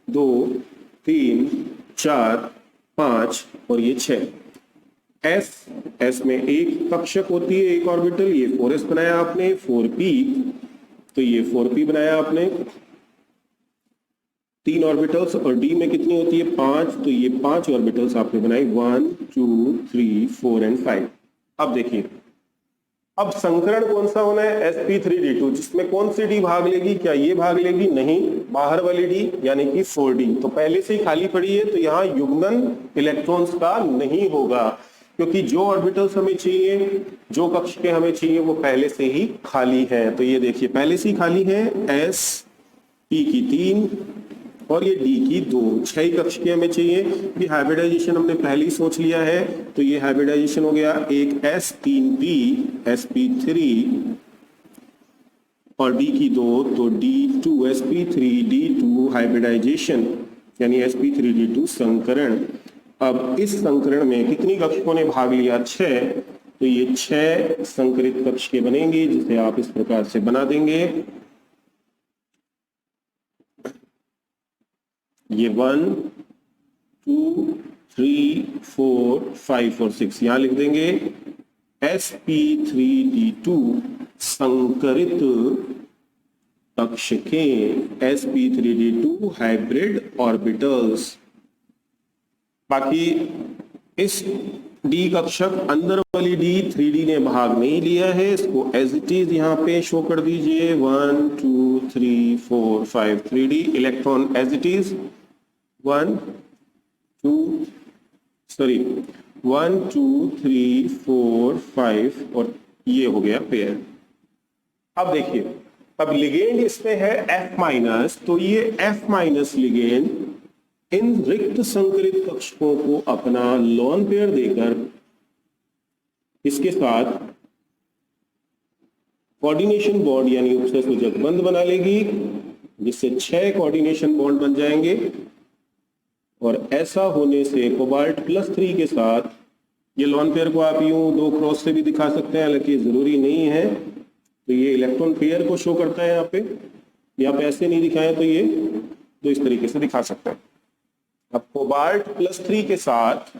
2 3 4 5 और ये 6। s में एक कक्षक होती है, एक ऑर्बिटल, ये 4s बनाया आपने, 4p, तो ये 4p बनाया आपने। 3 ऑर्बिटल्स और डी में कितनी होती है 5, तो ये 5 ऑर्बिटल्स आपने बनाई 1 2 3 4 एंड 5। अब देखिए अब संकरण कौन सा होना है sp3d2, जिसमें कौन सी डी भाग लेगी, क्या ये भाग लेगी, नहीं, बाहर वाली डी यानी कि 4d तो पहले से ही खाली पड़ी है, तो यहाँ युग्मन इलेक्ट्रॉन्स का नहीं होगा, क्योंकि जो ऑर्बिटल्स हमें चाहिए, जो कक्षकें हमें चाहिए वो पहले से ही खाली है। तो ये देखिए पहले से ही खाली है, s p की 3 और ये d की 2, 6 ही कक्षकें हमें चाहिए। ये हाइब्रिडाइजेशन हमने पहले ही सोच लिया है, तो ये हाइब्रिडाइजेशन हो गया, एक s3p sp3 और d की 2, तो d2 sp3d2 हाइब्रिडाइजेशन यानी sp3d2 संकरण। अब इस संकरण में कितनी कक्षकों ने भाग लिया 6, तो ये 6 संकरित कक्षकें बनेंगी, जिसे आप इस प्रकार से बना देंगे, ये 1 2 3 4 5 और 6 यहां लिख देंगे। sp3d2 संकरित कक्षकें, sp3d2 हाइब्रिड ऑर्बिटल्स। बाकी इस डी कक्षक अंदर वाली डी 3d ने भाग नहीं लिया है, इसको एज इट इज यहाँ पे शो कर दीजिए 1 2 3 4 5 3d electron as it is 1 2 3 4 5 और ये हो गया पेयर। अब देखिए अब लिगेंड इसमें है F माइनस, तो ये F माइनस लिगेंड इन रिक्त संकरित कक्षकों को अपना लोन पेयर देकर इसके साथ कोऑर्डिनेशन बॉन्ड यानी उपसर्जक बंध बना लेगी, जिससे 6 कोऑर्डिनेशन बॉन्ड बन जाएंगे। और ऐसा होने से कोबाल्ट +3 के साथ ये लोन पेयर को आप यूं 2 क्रॉस से भी दिखा सकते हैं, हालांकि जरूरी नहीं है। तो ये इलेक्ट्रॉन पेयर को शो करता है, यहाँ पे ऐसे नहीं दिखाएं तो ये तो इस तरीके से दिखा सकते हैं। अब कोबाल्ट +3 के साथ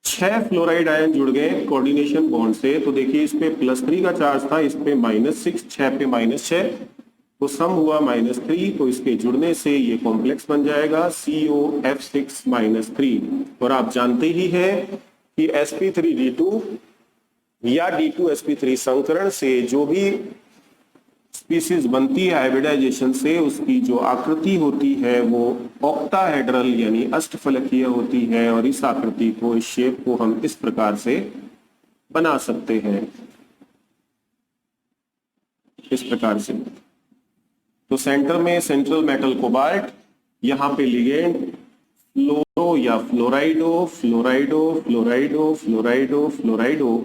6 फ्लोराइड आयन जुड़ गए कोऑर्डिनेशन बॉन्ड से, तो देखिए इस पे +3 का चार्ज था, इस पे -6, 6 पे -6 तो सम हुआ -3, तो इसके जुड़ने से ये कॉम्प्लेक्स बन जाएगा COF6-3। और आप जानते ही हैं कि sp3d2 या d2sp3 संकरण से जो भी स्पीसीज बनती है हाइब्रिडाइजेशन से, उसकी जो आकृति होती है वो ऑक्टाहेड्रल यानी अष्टफलकीय होती है, और इस आकृति को, इस शेप को हम इस प्रकार से बना सकते हैं, इस प्रकार से। तो सेंटर में सेंट्रल मेटल कोबाल्ट, यहाँ पे लिगेंड फ्लोरो या फ्लोराइडो फ्लोराइडो फ्लोराइडो फ्लोराइडो फ्लोराइडो।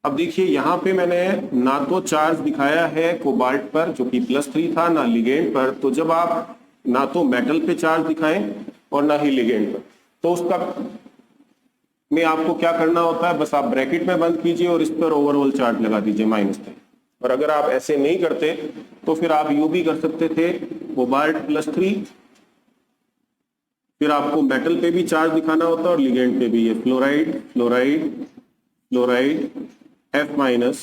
अब देखिए यहाँ पे मैंने ना तो चार्ज दिखाया है कोबाल्ट पर जो कि +3 था, ना लिगेंड पर। तो जब आप ना तो मेटल पे चार्ज दिखाएं और ना ही लिगेंड पर, तो उसका में आपको क्या करना होता है, बस आप ब्रैकेट में बंद कीजिए और इस पर ओवरऑल चार्ज लगा दीजिए -3। और अगर आप ऐसे नहीं करते तो फिर आप यूं भी कर सकते थे, कोबाल्ट +3, फिर आपको मेटल पे भी चार्ज दिखाना होता और लिगेंड पे भी, ये fluoride fluoride fluoride F minus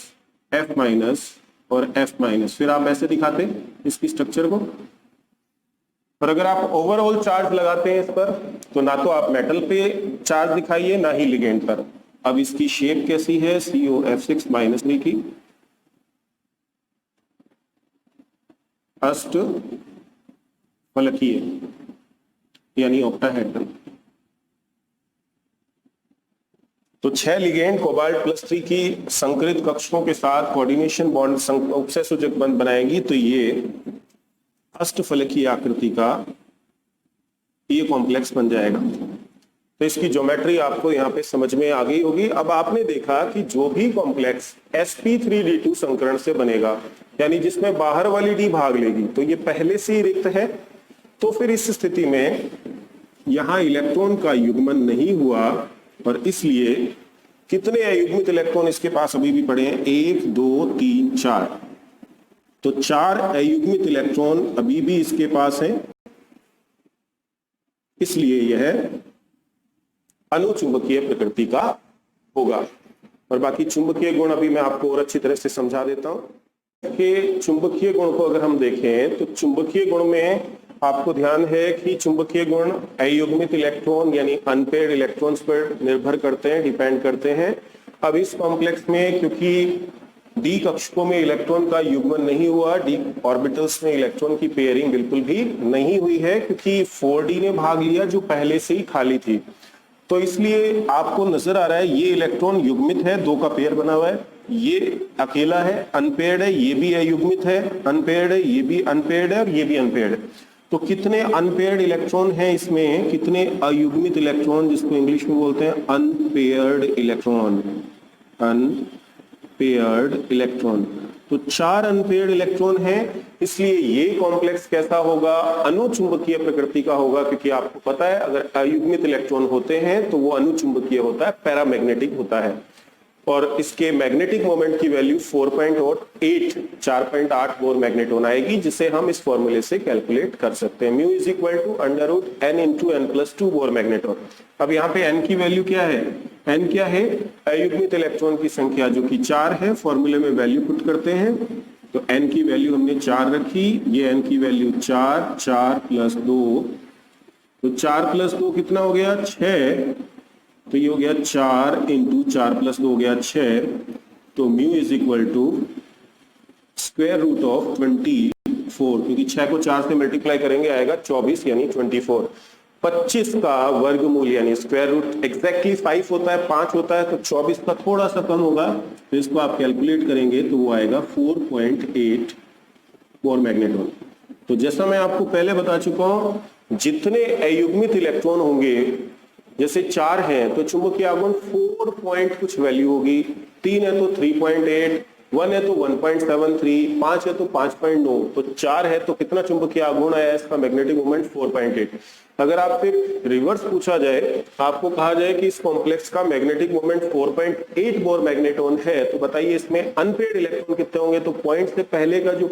और F माइनस, फिर आप ऐसे दिखाते इसकी स्ट्रक्चर को। पर अगर आप ओवरऑल चार्ज लगाते हैं इस पर, तो ना तो आप मेटल पे चार्ज दिखाइए ना ही लिगेंड पर। अब इसकी शेप कैसी है, COF6-3 की अष्टफलकीय यानी ऑक्टाहेड्रल। तो 6 लिगेंड कोबाल्ट +3 की संकरित कक्षकों के साथ कोऑर्डिनेशन बॉन्ड उपसर्जक बंध बनाएगी, तो ये अष्टफलकीय आकृति का ये कॉम्प्लेक्स बन जाएगा। तो इसकी ज्योमेट्री आपको यहाँ पे समझ में आ गई होगी। अब आपने देखा कि जो भी कॉम्प्लेक्स sp3d2 संकरण से बनेगा, यानी जिसमें बाहर वाली डी भाग लेगी, तो ये पहले से ही रिक्त है। तो फिर इस स्थिति में यहाँ इलेक्ट्रॉन का युग्मन नहीं हुआ, और इसलिए कितने अयुग्मित इलेक्ट्रॉन इसके पास अभी भी पड़े हैं, 1 2 3 4। तो 4 अयुग्मित इलेक्ट्रॉन अभी भी इसके पास हैं, इसलिए यह अनुचुंबकीय प्रकृति का होगा। और बाकी चुंबकीय गुण अभी मैं आपको और अच्छी तरह से समझा देता हूं। के चुंबकीय गुण को अगर हम देखें तो चुंबकीय गुण में आपको ध्यान है कि चुंबकीय गुण अयुग्मित इलेक्ट्रॉन यानी अनपेयर्ड इलेक्ट्रॉन्स पर निर्भर करते हैं, डिपेंड करते हैं। अब इस कॉम्प्लेक्स में क्योंकि डी कक्षकों में इलेक्ट्रॉन का युग्मन नहीं हुआ, डी ऑर्बिटल्स में इलेक्ट्रॉन की पेयरिंग बिल्कुल भी नहीं हुई है क्योंकि 4d ने भाग लिया जो पहले से ही खाली थी। तो इसलिए आपको नजर आ रहा है ये इलेक्ट्रॉन युग्मित है, दो का पेयर बना हुआ है, ये अकेला है, अनपेयर्ड है, ये भी अयुग्मित है, अनपेयर्ड है, ये भी अनपेयर्ड है और ये भी अनपेयर्ड है। तो कितने अनपेयर्ड इलेक्ट्रॉन हैं इसमें, कितने अयुग्मित इलेक्ट्रॉन, जिसको इंग्लिश में बोलते हैं अनपेयर्ड इलेक्ट्रॉन, अनपेयर्ड इलेक्ट्रॉन। तो 4 अनपेयर्ड इलेक्ट्रॉन हैं, इसलिए ये कॉम्प्लेक्स कैसा होगा, अनुचुंबकीय प्रकृति का होगा, क्योंकि आपको पता है अगर अयुग्मित इलेक्ट्रॉन होते हैं तो वो अनुचुंबकीय होता है, पैरामैग्नेटिक होता है। और इसके मैग्नेटिक मोमेंट की वैल्यू 4.8 बोर मैग्नेटोन आएगी, जिसे हम इस फॉर्मूले से कैलकुलेट कर सकते हैं। Mu is equal to √n into n+2 Bohr magneton. अब यहाँ पे n की वैल्यू क्या है, n क्या है, अयुग्मित इलेक्ट्रॉन की संख्या जो कि 4 है, फॉर्मूले में वैल्यू पुट करते हैं तो n की वैल्यू हमने 4 रखी, ये n की वैल्यू 4, 4 + 2, तो 4 + 2 कितना हो गया, 6, तो ये हो गया 4 × 4 + 2 हो गया 6, तो म्यू इज इक्वल टू √24, क्योंकि 6 को 4 से मल्टीप्लाई करेंगे आएगा 24 यानी 24। 25 का वर्गमूल यानी स्क्वायर रूट एग्जैक्टली 5 होता है, 5 होता है, तो 24 का थोड़ा सा कम होगा, तो इसको आप कैलकुलेट करेंगे तो वो आएगा 4.8 बोर मैग्नेटोन। तो जैसा मैं आपको पहले बता चुका हूं, जितने अयुग्मित इलेक्ट्रॉन होंगे, जैसे 4 हैं तो चुंबकीय आघूर्ण 4 पॉइंट कुछ वैल्यू होगी, 3 है तो 3.8, 1 है तो 1.73, 5 है तो 5.9, तो 4 है तो कितना चुंबकीय आघूर्ण आया इसका, मैग्नेटिक मोमेंट 4.8। अगर आपसे रिवर्स पूछा जाए, आपको कहा जाए कि इस कॉम्प्लेक्स का मैग्नेटिक मोमेंट 4.8 बोर मैग्नेटोन है, तो बताइए इसमें अनपेयर्ड इलेक्ट्रॉन कितने होंगे, तो पॉइंट से पहले का जो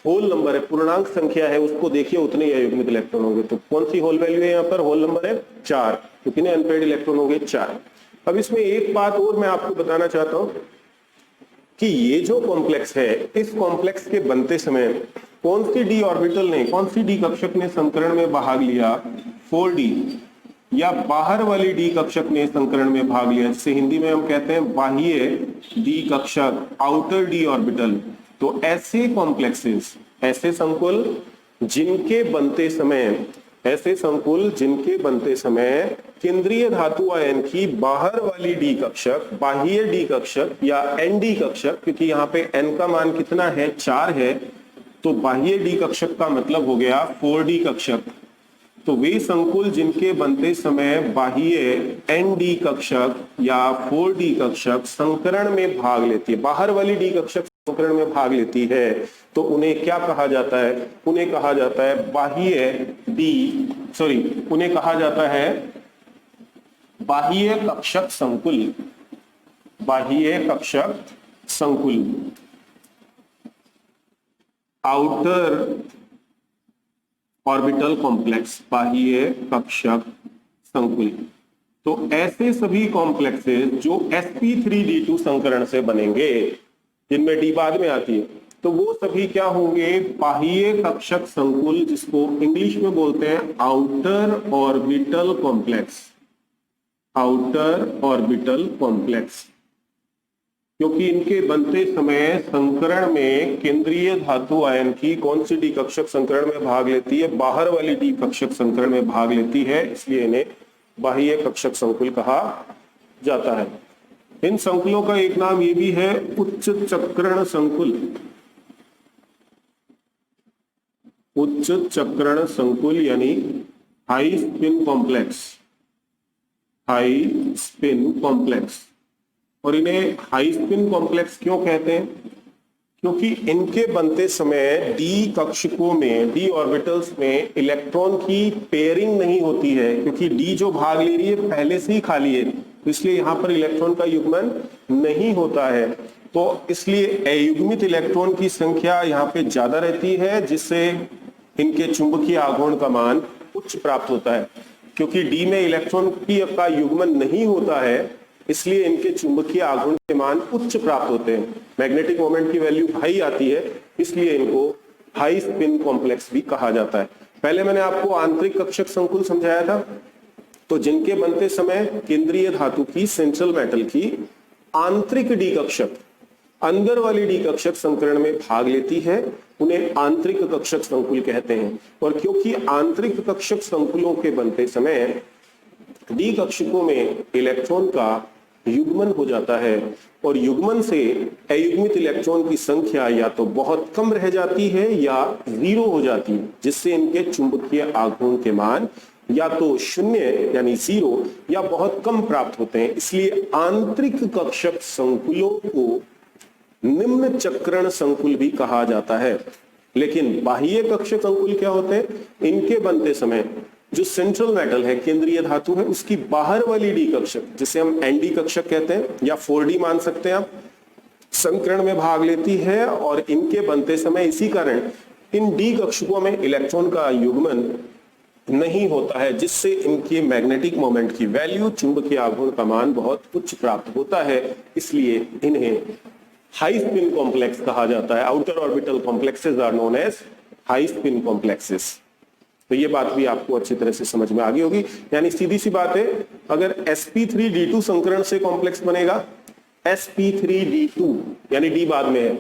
होल नंबर है, पूर्णांक संख्या है, उसको देखिए, उतने ही अयुग्मित इलेक्ट्रॉन होंगे। तो कौन सी होल वैल्यू है यहाँ पर, होल नंबर है 4, तो कितने अनपेयर्ड इलेक्ट्रॉन होंगे, 4। अब इसमें एक बात और मैं आपको बताना चाहता हूं कि ये जो कॉम्प्लेक्स है, इस कॉम्प्लेक्स के बनते समय कौन सी डी ऑर्बिटल ने, कौन सी डी कक्षक ने संकरण में भाग लिया, 4d, या बाहर वाली डी कक्षक ने संकरण में भाग लिया, जिसे हिंदी में हम कहते हैं बाह्य डी कक्षक, आउटर डी ऑर्बिटल। तो ऐसे कॉम्प्लेक्सेस, ऐसे संकुल जिनके बनते समय केंद्रीय धातु आयन की बाहर वाली डी कक्षक, बाह्य डी कक्षक या एनडी कक्षक, क्योंकि यहाँ पे एन का मान कितना है, 4 है, तो बाह्य डी कक्षक का मतलब हो गया 4d कक्षक। तो वे संकुल जिनके बनते समय बाह्य एनडी कक्षक या 4d कक्षक संकरण में भाग लेती है, बाहर वाली डी कक्षक संकरण में भाग लेती है, तो उन्हें क्या कहा जाता है, उन्हें कहा जाता है बाह्य कक्षक संकुल, बाह्य कक्षक संकुल, आउटर ऑर्बिटल कॉम्प्लेक्स, बाह्य कक्षक संकुल। तो ऐसे सभी कॉम्प्लेक्सेस जो sp3d2 संकरण से बनेंगे, जिनमें डी बाद में आती है, तो वो सभी क्या होंगे, बाह्य कक्षक संकुल, जिसको इंग्लिश में बोलते हैं outer orbital complex, outer orbital complex, क्योंकि इनके बनते समय संकरण में केंद्रीय धातु आयन की कौन सी डी कक्षक संकरण में भाग लेती है, बाहर वाली डी कक्षक संकरण में भाग लेती है, इसलिए इन्हें बाह्य कक्षक संकुल कहा जाता है। इन संकुलों का एक नाम ये भी है उच्च चक्रण संकुल, उच्च चक्रण संकुल यानी high spin complex, high spin complex. और इन्हें हाई स्पिन कॉम्प्लेक्स क्यों कहते हैं, क्योंकि इनके बनते समय डी कक्षकों में, डी ऑर्बिटल्स में इलेक्ट्रॉन की पेयरिंग नहीं होती है, क्योंकि डी जो भाग ले रही है पहले से ही खाली है, तो इसलिए यहां पर इलेक्ट्रॉन का युग्मन नहीं होता है। तो इसलिए अयुग्मित इलेक्ट्रॉन की संख्या यहाँ पे ज्यादा रहती है, जिससे इनके चुंबकीय आघूर्ण का मान उच्च प्राप्त होता है। क्योंकि डी में इलेक्ट्रॉन का युग्मन नहीं होता है, इसलिए इनके चुंबकीय आघूर्ण के मान उच्च प्राप्त होते हैं। मैग्नेटिक मोमेंट की वैल्यू हाई आती है, इसलिए इनको हाई स्पिन कॉम्प्लेक्स भी कहा जाता है। पहले मैंने आपको आंतरिक कक्षक संकुल समझाया था, तो जिनके बनते समय केंद्रीय धातु की, सेंट्रल मेटल की आंतरिक डी कक्षक, अंदर वाली डी कक्षक संकरण में भाग लेती है, उन्हें आंतरिक कक्षक संकुल कहते हैं। और क्योंकि आंतरिक कक्षक संकुलों के बनते समय डी कक्षकों में इलेक्ट्रॉन का युग्मन हो जाता है और युग्मन से अयुग्मित इलेक्ट्रॉन की संख्या या तो बहुत कम रह जाती है या 0 हो जाती है, जिससे इनके चुंबकीय आघूर्ण के मान या तो 0 यानी 0 या बहुत कम प्राप्त होते हैं। इसलिए आंतरिक कक्षक संकुलों को निम्न चक्रण संकुल भी कहा जाता है। लेकिन बाह्य कक्षक संकुल क्या होते हैं? इनके बनते समय जो सेंट्रल मेटल है, केंद्रीय धातु है, उसकी बाहर वाली डी कक्षक, जिसे हम एनडी कक्षक कहते हैं या 4D मान सकते हैं आप, संकरण में भाग लेती है और इनके बनते समय इसी कारण इन डी कक्षकों में इलेक्ट्रॉन का युग्मन नहीं होता है, जिससे इनकी मैग्नेटिक मोमेंट की वैल्यू, चुंबकीय आघूर्ण का मान बहुत उच्च प्राप्त होता है। इसलिए इन्हें हाई स्पिन कॉम्प्लेक्स कहा जाता है। Outer orbital complexes are known as high spin complexes. तो ये बात भी आपको अच्छी तरह से समझ में आ गई होगी। यानी सीधी सी बात है, अगर sp3d2 संकरण से कॉम्प्लेक्स बनेगा, sp3d2 यानी डी बाद में है,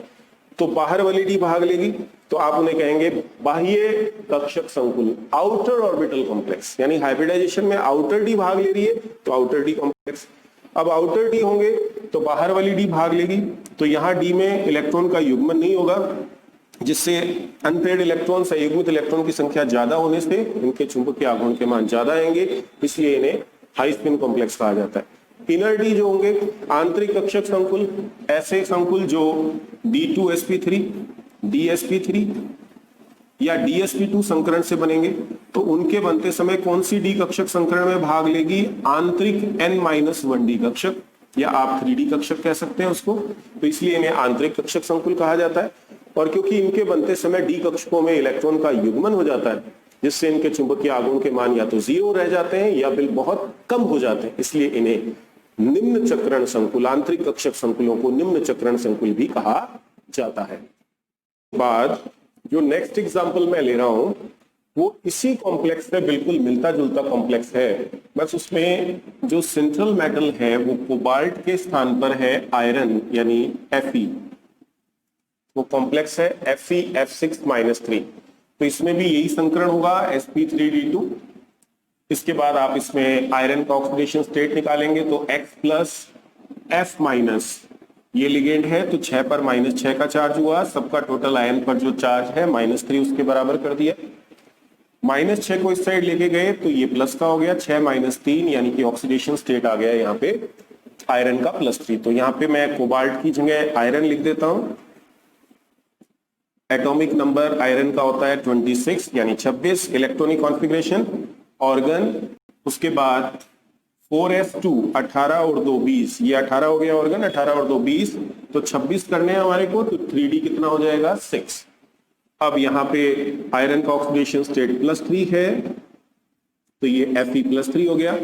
तो बाहर वाली डी भाग लेगी, तो आप उन्हें कहेंगे बाह्य कक्षक संकुल, आउटर ऑर्बिटल कॉम्प्लेक्स। यानी हाइब्रिडाइजेशन में आउटर डी भाग ले रही है तो आउटर डी कॉम्प्लेक्स। अब आउटर डी होंगे तो बाहर वाली डी भाग लेगी, तो यहां डी में इलेक्ट्रॉन का युग्मन नहीं होगा, जिससे अनपेयर्ड इलेक्ट्रॉन, संयुग्मित इलेक्ट्रॉन की संख्या ज्यादा होने से इनके चुंबकीय आघूर्ण के मान ज्यादा आएंगे, इसलिए इन्हें हाई स्पिन कॉम्प्लेक्स कहा जाता है। इनर डी जो होंगे, आंतरिक कक्षक संकुल, ऐसे संकुल जो d2sp3, dsp3 या dsp2 संकरण से बनेंगे, तो उनके बनते समय कौन सी डी कक्षक संकरण में भाग लेगी? आंतरिक n-1 डी कक्षक, या आप 3D कक्षक कह सकते हैं उसको। तो इसलिए इन्हें आंतरिक कक्षक संकुल कहा जाता है। और क्योंकि इनके बनते समय डी कक्षकों में इलेक्ट्रॉन का युग्मन हो जाता है, जिससे इनके चुंबकीय आघूर्ण के मान या तो 0 रह जाते हैं या बिल बहुत कम हो जाते हैं, इसलिए इन्हें निम्न चक्रण संकुल, आंतरिक कक्षक संकुलों को निम्न चक्रण संकुल भी कहा जाता है। बाद जो नेक्स्ट एग्जाम्पल मैं ले रहा हूं वो इसी कॉम्प्लेक्स से बिल्कुल मिलता जुलता कॉम्प्लेक्स है, बस उसमें जो सेंट्रल मेटल है वो कोबाल्ट के स्थान पर है आयरन, यानी Fe। वो कॉम्प्लेक्स है FeF6-3। तो इसमें भी यही संकरण होगा, sp3d2। इसके बाद आप इसमें आयरन का ऑक्सीडेशन स्टेट निकालेंगे, तो X+F- ये लिगेंड है, तो 6 पर -6 का चार्ज हुआ, सबका टोटल आयन पर जो चार्ज है -3 उसके बराबर कर दिया। -6 को इस साइड लेके गए तो ये प्लस का हो गया, 6 - 3 यानी कि ऑक्सीडेशन स्टेट आ गया यहाँ पे आयरन का +3। तो यहाँ पे मैं कोबाल्ट की जगह आयरन लिख देता हूं। एटॉमिक नंबर आयरन का होता है 26 यानी 26। इलेक्ट्रॉनिक कॉन्फ़िगरेशन ऑर्गन, उसके बाद 4s2 18 और 2 20, ये 18 हो गया ऑर्गन, 18 और 2 20, तो 26 करने हैं हमारे को, तो 3D कितना हो जाएगा? 6। अब यहाँ पे आयरन का ऑक्सीडेशन स्टेट +3 है, तो ये Fe+3 हो गया।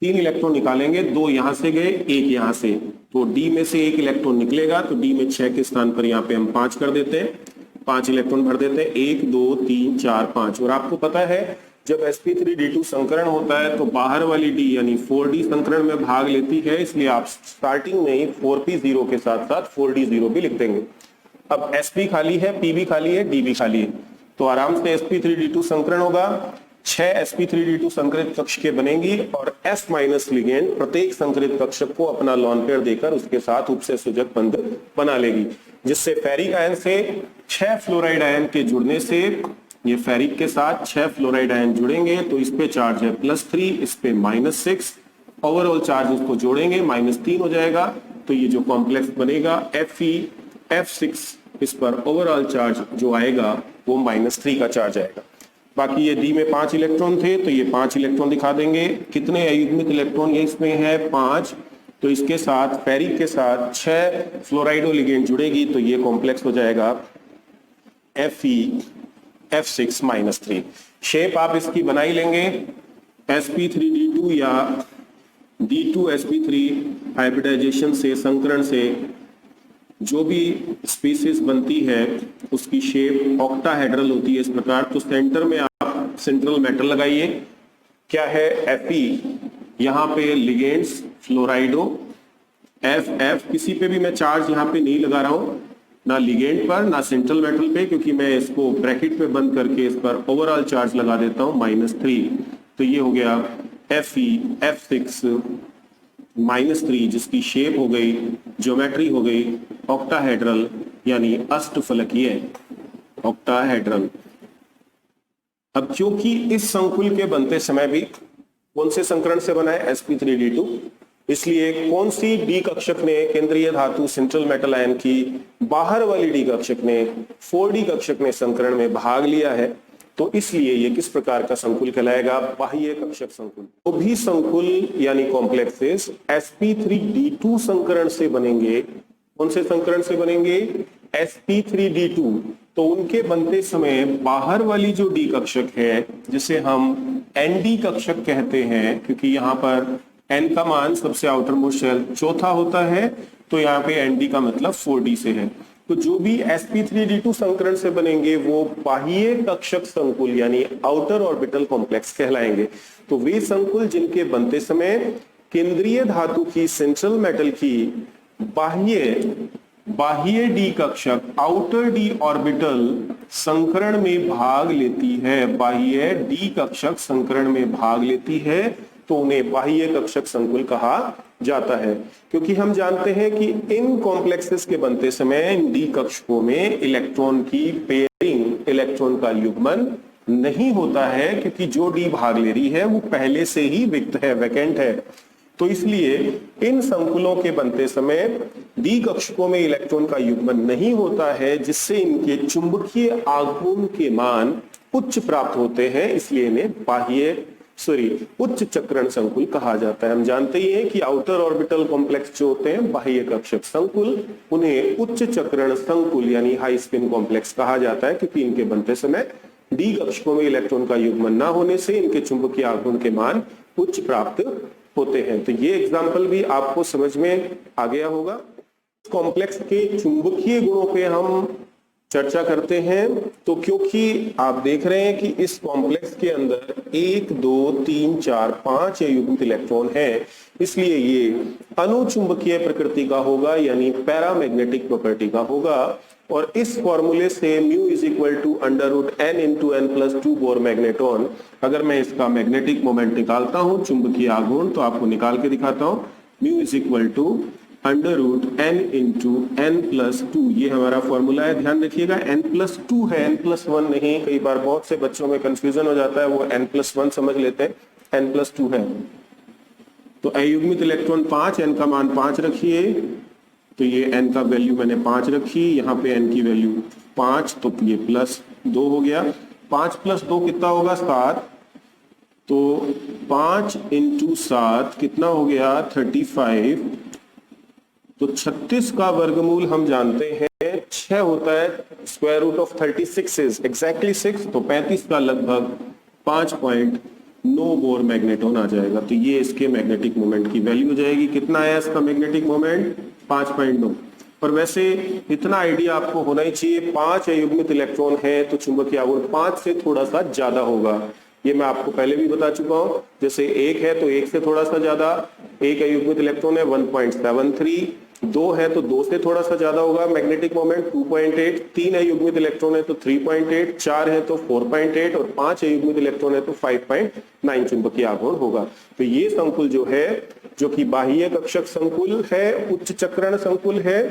3 इलेक्ट्रॉन निकालेंगे, 2 यहां से गए, 1 यहां से, तो D में से 1 इलेक्ट्रॉन निकलेगा, तो D में 6 के स्थान पर यहाँ पे हम 5 कर देते हैं, 5 इलेक्ट्रॉन भर देते हैं, 1 2 3 4 5। और आपको पता है जब sp3d2 संकरण होता है तो बाहर वाली D यानी 4D संकरण में भाग लेती है, इसलिए आप स्टार्टिंग में ही 4p0 के साथ साथ 4d0 भी लिख देंगे। अब sp खाली है, p भी खाली है, d भी खाली है, तो आराम से sp3d2 संकरण होगा। 6 sp3d2 संकरित कक्ष के बनेंगी और s- लिगेंड प्रत्येक संकरित कक्षक को अपना लॉन पेयर देकर उसके साथ उपसे सूचक बंध बना लेगी, जिससे फेरिक आयन से 6 फ्लोराइड आयन के जुड़ने से, ये फेरिक के साथ 6 फ्लोराइड आयन जुड़ेंगे, तो इस पे चार्ज है +3, इस पे -6, ओवरऑल चार्ज उसको जोड़ेंगे -3 हो जाएगा। तो ये जो कॉम्प्लेक्स बनेगा FeF6, इस पर ओवरऑल चार्ज जो आएगा वो -3 का चार्ज आएगा। बाकी ये डी में 5 इलेक्ट्रॉन थे, तो ये 5 इलेक्ट्रॉन दिखा देंगे। कितने अयुग्मित इलेक्ट्रॉन ये इसमें है? 5। तो इसके साथ फेरिक के साथ 6 फ्लोराइडो लिगेंड जुड़ेगी, तो ये कॉम्प्लेक्स हो जाएगा FeF6-3। शेप आप इसकी बनाई लेंगे, sp3d2 या D2sp3 हाइब्रिडाइजेशन से, संकरण से जो भी स्पीसीज बनती है उसकी शेप ऑक्टाहेड्रल होती है इस प्रकार। तो सेंटर में आप सेंट्रल मेटल लगाइए, क्या है Fe, यहाँ पे लिगेंड्स फ्लोराइडो, F किसी पे भी मैं चार्ज यहाँ पे नहीं लगा रहा हूं, ना लिगेंड पर ना सेंट्रल मेटल पे, क्योंकि मैं इसको ब्रैकेट पे बंद करके इस पर ओवरऑल चार्ज लगा देता हूं -3। तो ये हो गया Fe F6 -3, जिसकी शेप हो गई, ज्योमेट्री हो गई ऑक्टाहेड्रल यानी अष्टफलकीय, ऑक्टाहेड्रल। अब क्योंकि इस संकुल के बनते समय भी कौन से संकरण से बना है, sp3d2, इसलिए कौन सी डी कक्षक ने केंद्रीय धातु सेंट्रल मेटल आयन की बाहर वाली डी कक्षक ने 4d कक्षक ने संकरण में भाग लिया है, तो इसलिए ये किस प्रकार का संकुल कहलाएगा, बाह्य कक्षक संकुल। तो भी संकुल यानी कॉम्प्लेक्सेस sp3d2 संकरण से बनेंगे। कौन से संकरण से बनेंगे, sp3d2। तो उनके बनते समय बाहर वाली जो डी कक्षक है, जिसे हम nd कक्षक कहते हैं, क्योंकि यहाँ पर n का मान सबसे आउटर मोस्ट शेल चौथा होता है, तो यहाँ पे nd का मतलब 4d से है। तो जो भी sp3d2 संकरण से बनेंगे वो बाह्य कक्षक संकुल यानी आउटर ऑर्बिटल कॉम्प्लेक्स कहलाएंगे। तो वे संकुल जिनके बनते समय केंद्रीय धातु की सेंट्रल मेटल की बाह्य डी कक्षक आउटर डी ऑर्बिटल संकरण में भाग लेती है, बाह्य डी कक्षक संकरण में भाग लेती है, तो उन्हें बाह्य कक्षक संकुल कहा जाता है। क्योंकि हम जानते हैं कि इन कॉम्प्लेक्सेस के बनते समय इन डी कक्षकों में इलेक्ट्रॉन की पेयरिंग, इलेक्ट्रॉन का युग्मन नहीं होता है, क्योंकि जो डी भाग ले रही है वो पहले से ही रिक्त है, वैकेंट है। तो इसलिए इन संकुलों के बनते समय डी कक्षकों में इलेक्ट्रॉन का युग्मन नहीं होता है, जिससे इनके चुंबकीय आघूर्ण के मान उच्च प्राप्त होते हैं, इसलिए इन्हें उच्च चक्रण संकुल कहा जाता है। हम जानते ही हैं कि आउटर ऑर्बिटल कॉम्प्लेक्स जो होते हैं बाह्य कक्षक संकुल, उन्हें उच्च चक्रण संकुल यानी हाई स्पिन कॉम्प्लेक्स कहा जाता है, क्योंकि इनके बनते समय डी कक्षकों में इलेक्ट्रॉन का युग्मन न होने से इनके चुंबकीय आघूर्ण के मान उच्च प्राप्त होते हैं। तो ये एग्जाम्पल भी आपको समझ में आ गया होगा। कॉम्प्लेक्स के चुंबकीय गुणों पे हम चर्चा करते हैं। तो क्योंकि आप देख रहे हैं कि इस कॉम्प्लेक्स के अंदर 1 2 3 4 5 युग्मित इलेक्ट्रॉन है, इसलिए ये अनुचुंबकीय प्रकृति का होगा यानी पैरामैग्नेटिक प्रॉपर्टी का होगा। और इस फॉर्मूले से mu is equal to √n × n+2 Bohr magneton, अगर मैं इसका मैग्नेटिक मोमेंट निकालता हूं, चुंबकीय आघूर्ण, तो आपको निकाल के दिखाता हूं। Mu is equal to √n × n+2, ये हमारा फॉर्मूला है। ध्यान रखिएगा n+2 है, n+1 नहीं। कई बार बहुत से बच्चों में कंफ्यूजन हो जाता है, वो n+1 समझ लेते हैं, n+2 है। तो अयुग्मित इलेक्ट्रॉन 5, n का मान 5 रखिए, तो ये n का वैल्यू मैंने 5 रखी, यहाँ पे n की वैल्यू 5, तो ये +2 हो गया। 5 + 2 कितना होगा, 7। तो 5 × 7 कितना हो गया, 35। तो 36 का वर्गमूल हम जानते हैं 6 होता है। √36 इज एक्जैक्टली 6, तो 35 का लगभग 5.9 बोर मैग्नेटॉन आ जाएगा। तो ये इसके मैग्नेटिक मोमेंट की वैल्यू हो जाएगी। कितना आया इसका मैग्नेटिक मोमेंट, 5.9। पर वैसे इतना आइडिया आपको होना ही चाहिए, 5 अयुग्मित इलेक्ट्रॉन है तो चुंबकीय आघूर्ण 5 से थोड़ा सा ज्यादा होगा। ये मैं आपको पहले भी बता चुका हूं। जैसे 1 है तो 1 से थोड़ा सा ज्यादा, 1 अयुग्मित इलेक्ट्रॉन है 1.73, 2 है तो 2 से थोड़ा सा ज्यादा होगा मैग्नेटिक मोमेंट 2.8, 3 अयुग्मित इलेक्ट्रॉन है तो 3.8, 4 है तो 4.8 और 5 अयुग्मित इलेक्ट्रॉन है तो 5.9 चुंबकीय आघूर्ण होगा। तो ये संकुल जो है, जो कि बाह्य कक्षक संकुल है, उच्च चक्रण संकुल है।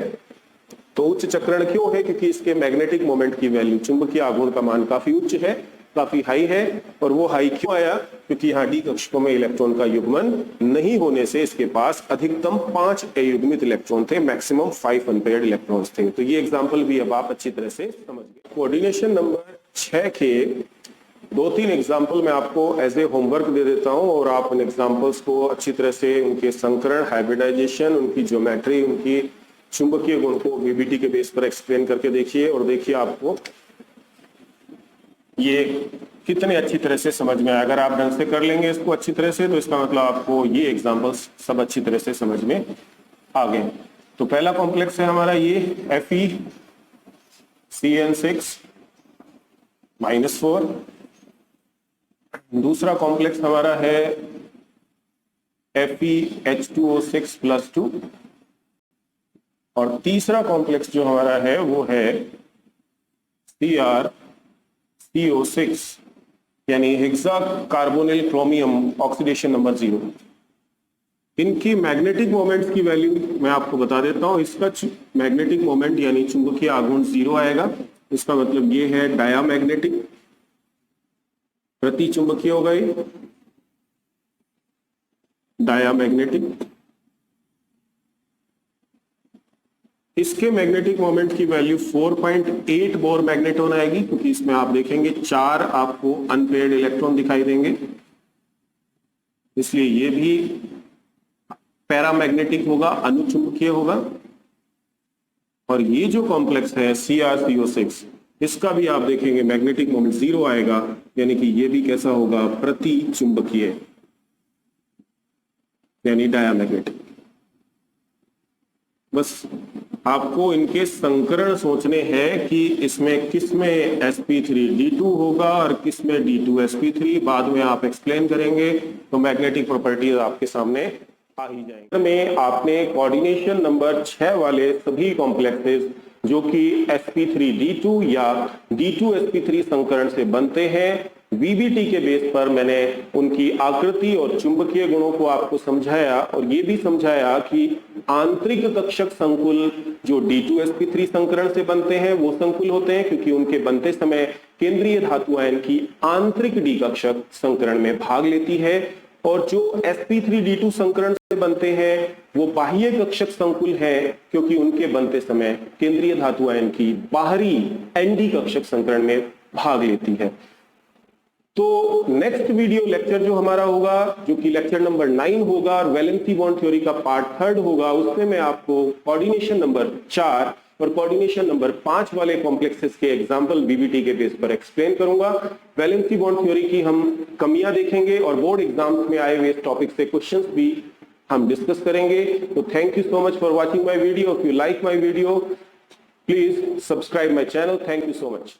तो उच्च चक्रण क्यों है, क्योंकि इसके मैग्नेटिक मोमेंट की वैल्यू, चुंबकीय आघूर्ण का मान काफी उच्च है, काफी हाई है। और वो हाई क्यों आया, क्योंकि यहाँ डी कक्षकों में इलेक्ट्रॉन का युग्मन नहीं होने से इसके पास अधिकतम 5 अयुग्मित इलेक्ट्रॉन थे, मैक्सिमम 5 अनपेयर्ड इलेक्ट्रॉन्स थे। तो ये एग्जांपल भी अब आप अच्छी तरह से समझ गए। कोऑर्डिनेशन नंबर 6 के 2-3 एग्जाम्पल मैं आपको एज ए होमवर्क दे देता हूं, और आप उन एग्जाम्पल्स को अच्छी तरह से उनके संकरण, हाइब्रिडाइजेशन, उनकी ज्योमेट्री, उनकी चुंबकीय गुण को वीबीटी के बेस पर एक्सप्लेन करके देखिए। और देखिए आपको ये कितने अच्छी तरह से समझ में आया। अगर आप ढंग से कर लेंगे इसको अच्छी तरह से तो इसका मतलब आपको ये एग्जांपल्स सब अच्छी तरह से समझ में आ गए। तो पहला कॉम्प्लेक्स है हमारा ये FeCN6 -4। दूसरा कॉम्प्लेक्स हमारा है FeH2O6 +2। और तीसरा कॉम्प्लेक्स जो हमारा है वो है CrCO6 यानी hexa carbonyl chromium oxidation number 0। इनकी मैग्नेटिक मोमेंट्स की वैल्यू मैं आपको बता देता हूं। इसका मैग्नेटिक मोमेंट यानी चुंबकीय आघूर्ण 0 आएगा। इसका मतलब ये है डायामैग्नेटिक, प्रति चुंबकीय होगा ये डायामैग्नेटिक। इसके मैग्नेटिक मोमेंट की वैल्यू 4.8 बोर मैग्नेटोन आएगी, क्योंकि इसमें आप देखेंगे 4 आपको अनपेयर्ड इलेक्ट्रॉन दिखाई देंगे, इसलिए ये भी पैरामैग्नेटिक होगा, अनुचुंबकीय होगा। और ये जो कॉम्प्लेक्स है CrCO6, इसका भी आप देखेंगे मैग्नेटिक मोमेंट 0 आएगा, यानी कि ये भी कैसा होगा, प्रति चुंबकीय यानी डायामैग्नेटिक। बस आपको इनके संकरण सोचने हैं कि इसमें किसमें sp3d2 होगा और किसमें d2sp3। बाद में आप एक्सप्लेन करेंगे तो मैग्नेटिक प्रॉपर्टीज आपके सामने आ ही जाएंगे। में आपने कोऑर्डिनेशन नंबर 6 वाले सभी कॉम्प्लेक्सेस जो कि sp3d2 या d2sp3 संकरण से बनते हैं, VBT के बेस पर मैंने उनकी आकृति और चुंबकीय गुणों को आपको समझाया और ये भी समझाया कि आंतरिक कक्षक संकुल जो d2sp3 संकरण से बनते हैं वो संकुल होते हैं, क्योंकि उनके बनते समय केंद्रीय धातु आयन की आंतरिक डी कक्षक संकरण में भाग लेती है। और जो sp3d2 संकरण से बनते हैं वो बाह्य कक्षक संकुल है, क्योंकि उनके बनते समय केंद्रीय धातु आयन की बाहरी एनडी कक्षक संकरण में भाग लेती है। तो नेक्स्ट वीडियो लेक्चर जो हमारा होगा, जो कि लेक्चर नंबर 9 होगा और वैलेंसी बॉन्ड थ्योरी का पार्ट 3 होगा, उसमें मैं आपको कोऑर्डिनेशन नंबर 4 और कोऑर्डिनेशन नंबर 5 वाले कॉम्प्लेक्सेस के एग्जांपल बीबीटी के बेस पर एक्सप्लेन करूंगा। वैलेंसी बॉन्ड थ्योरी की हम कमियां देखेंगे और बोर्ड एग्जाम्स में आए हुए इस टॉपिक से क्वेश्चंस भी हम डिस्कस करेंगे। तो thank you so much for watching my video. If you like my video, please subscribe my channel. Thank you so much.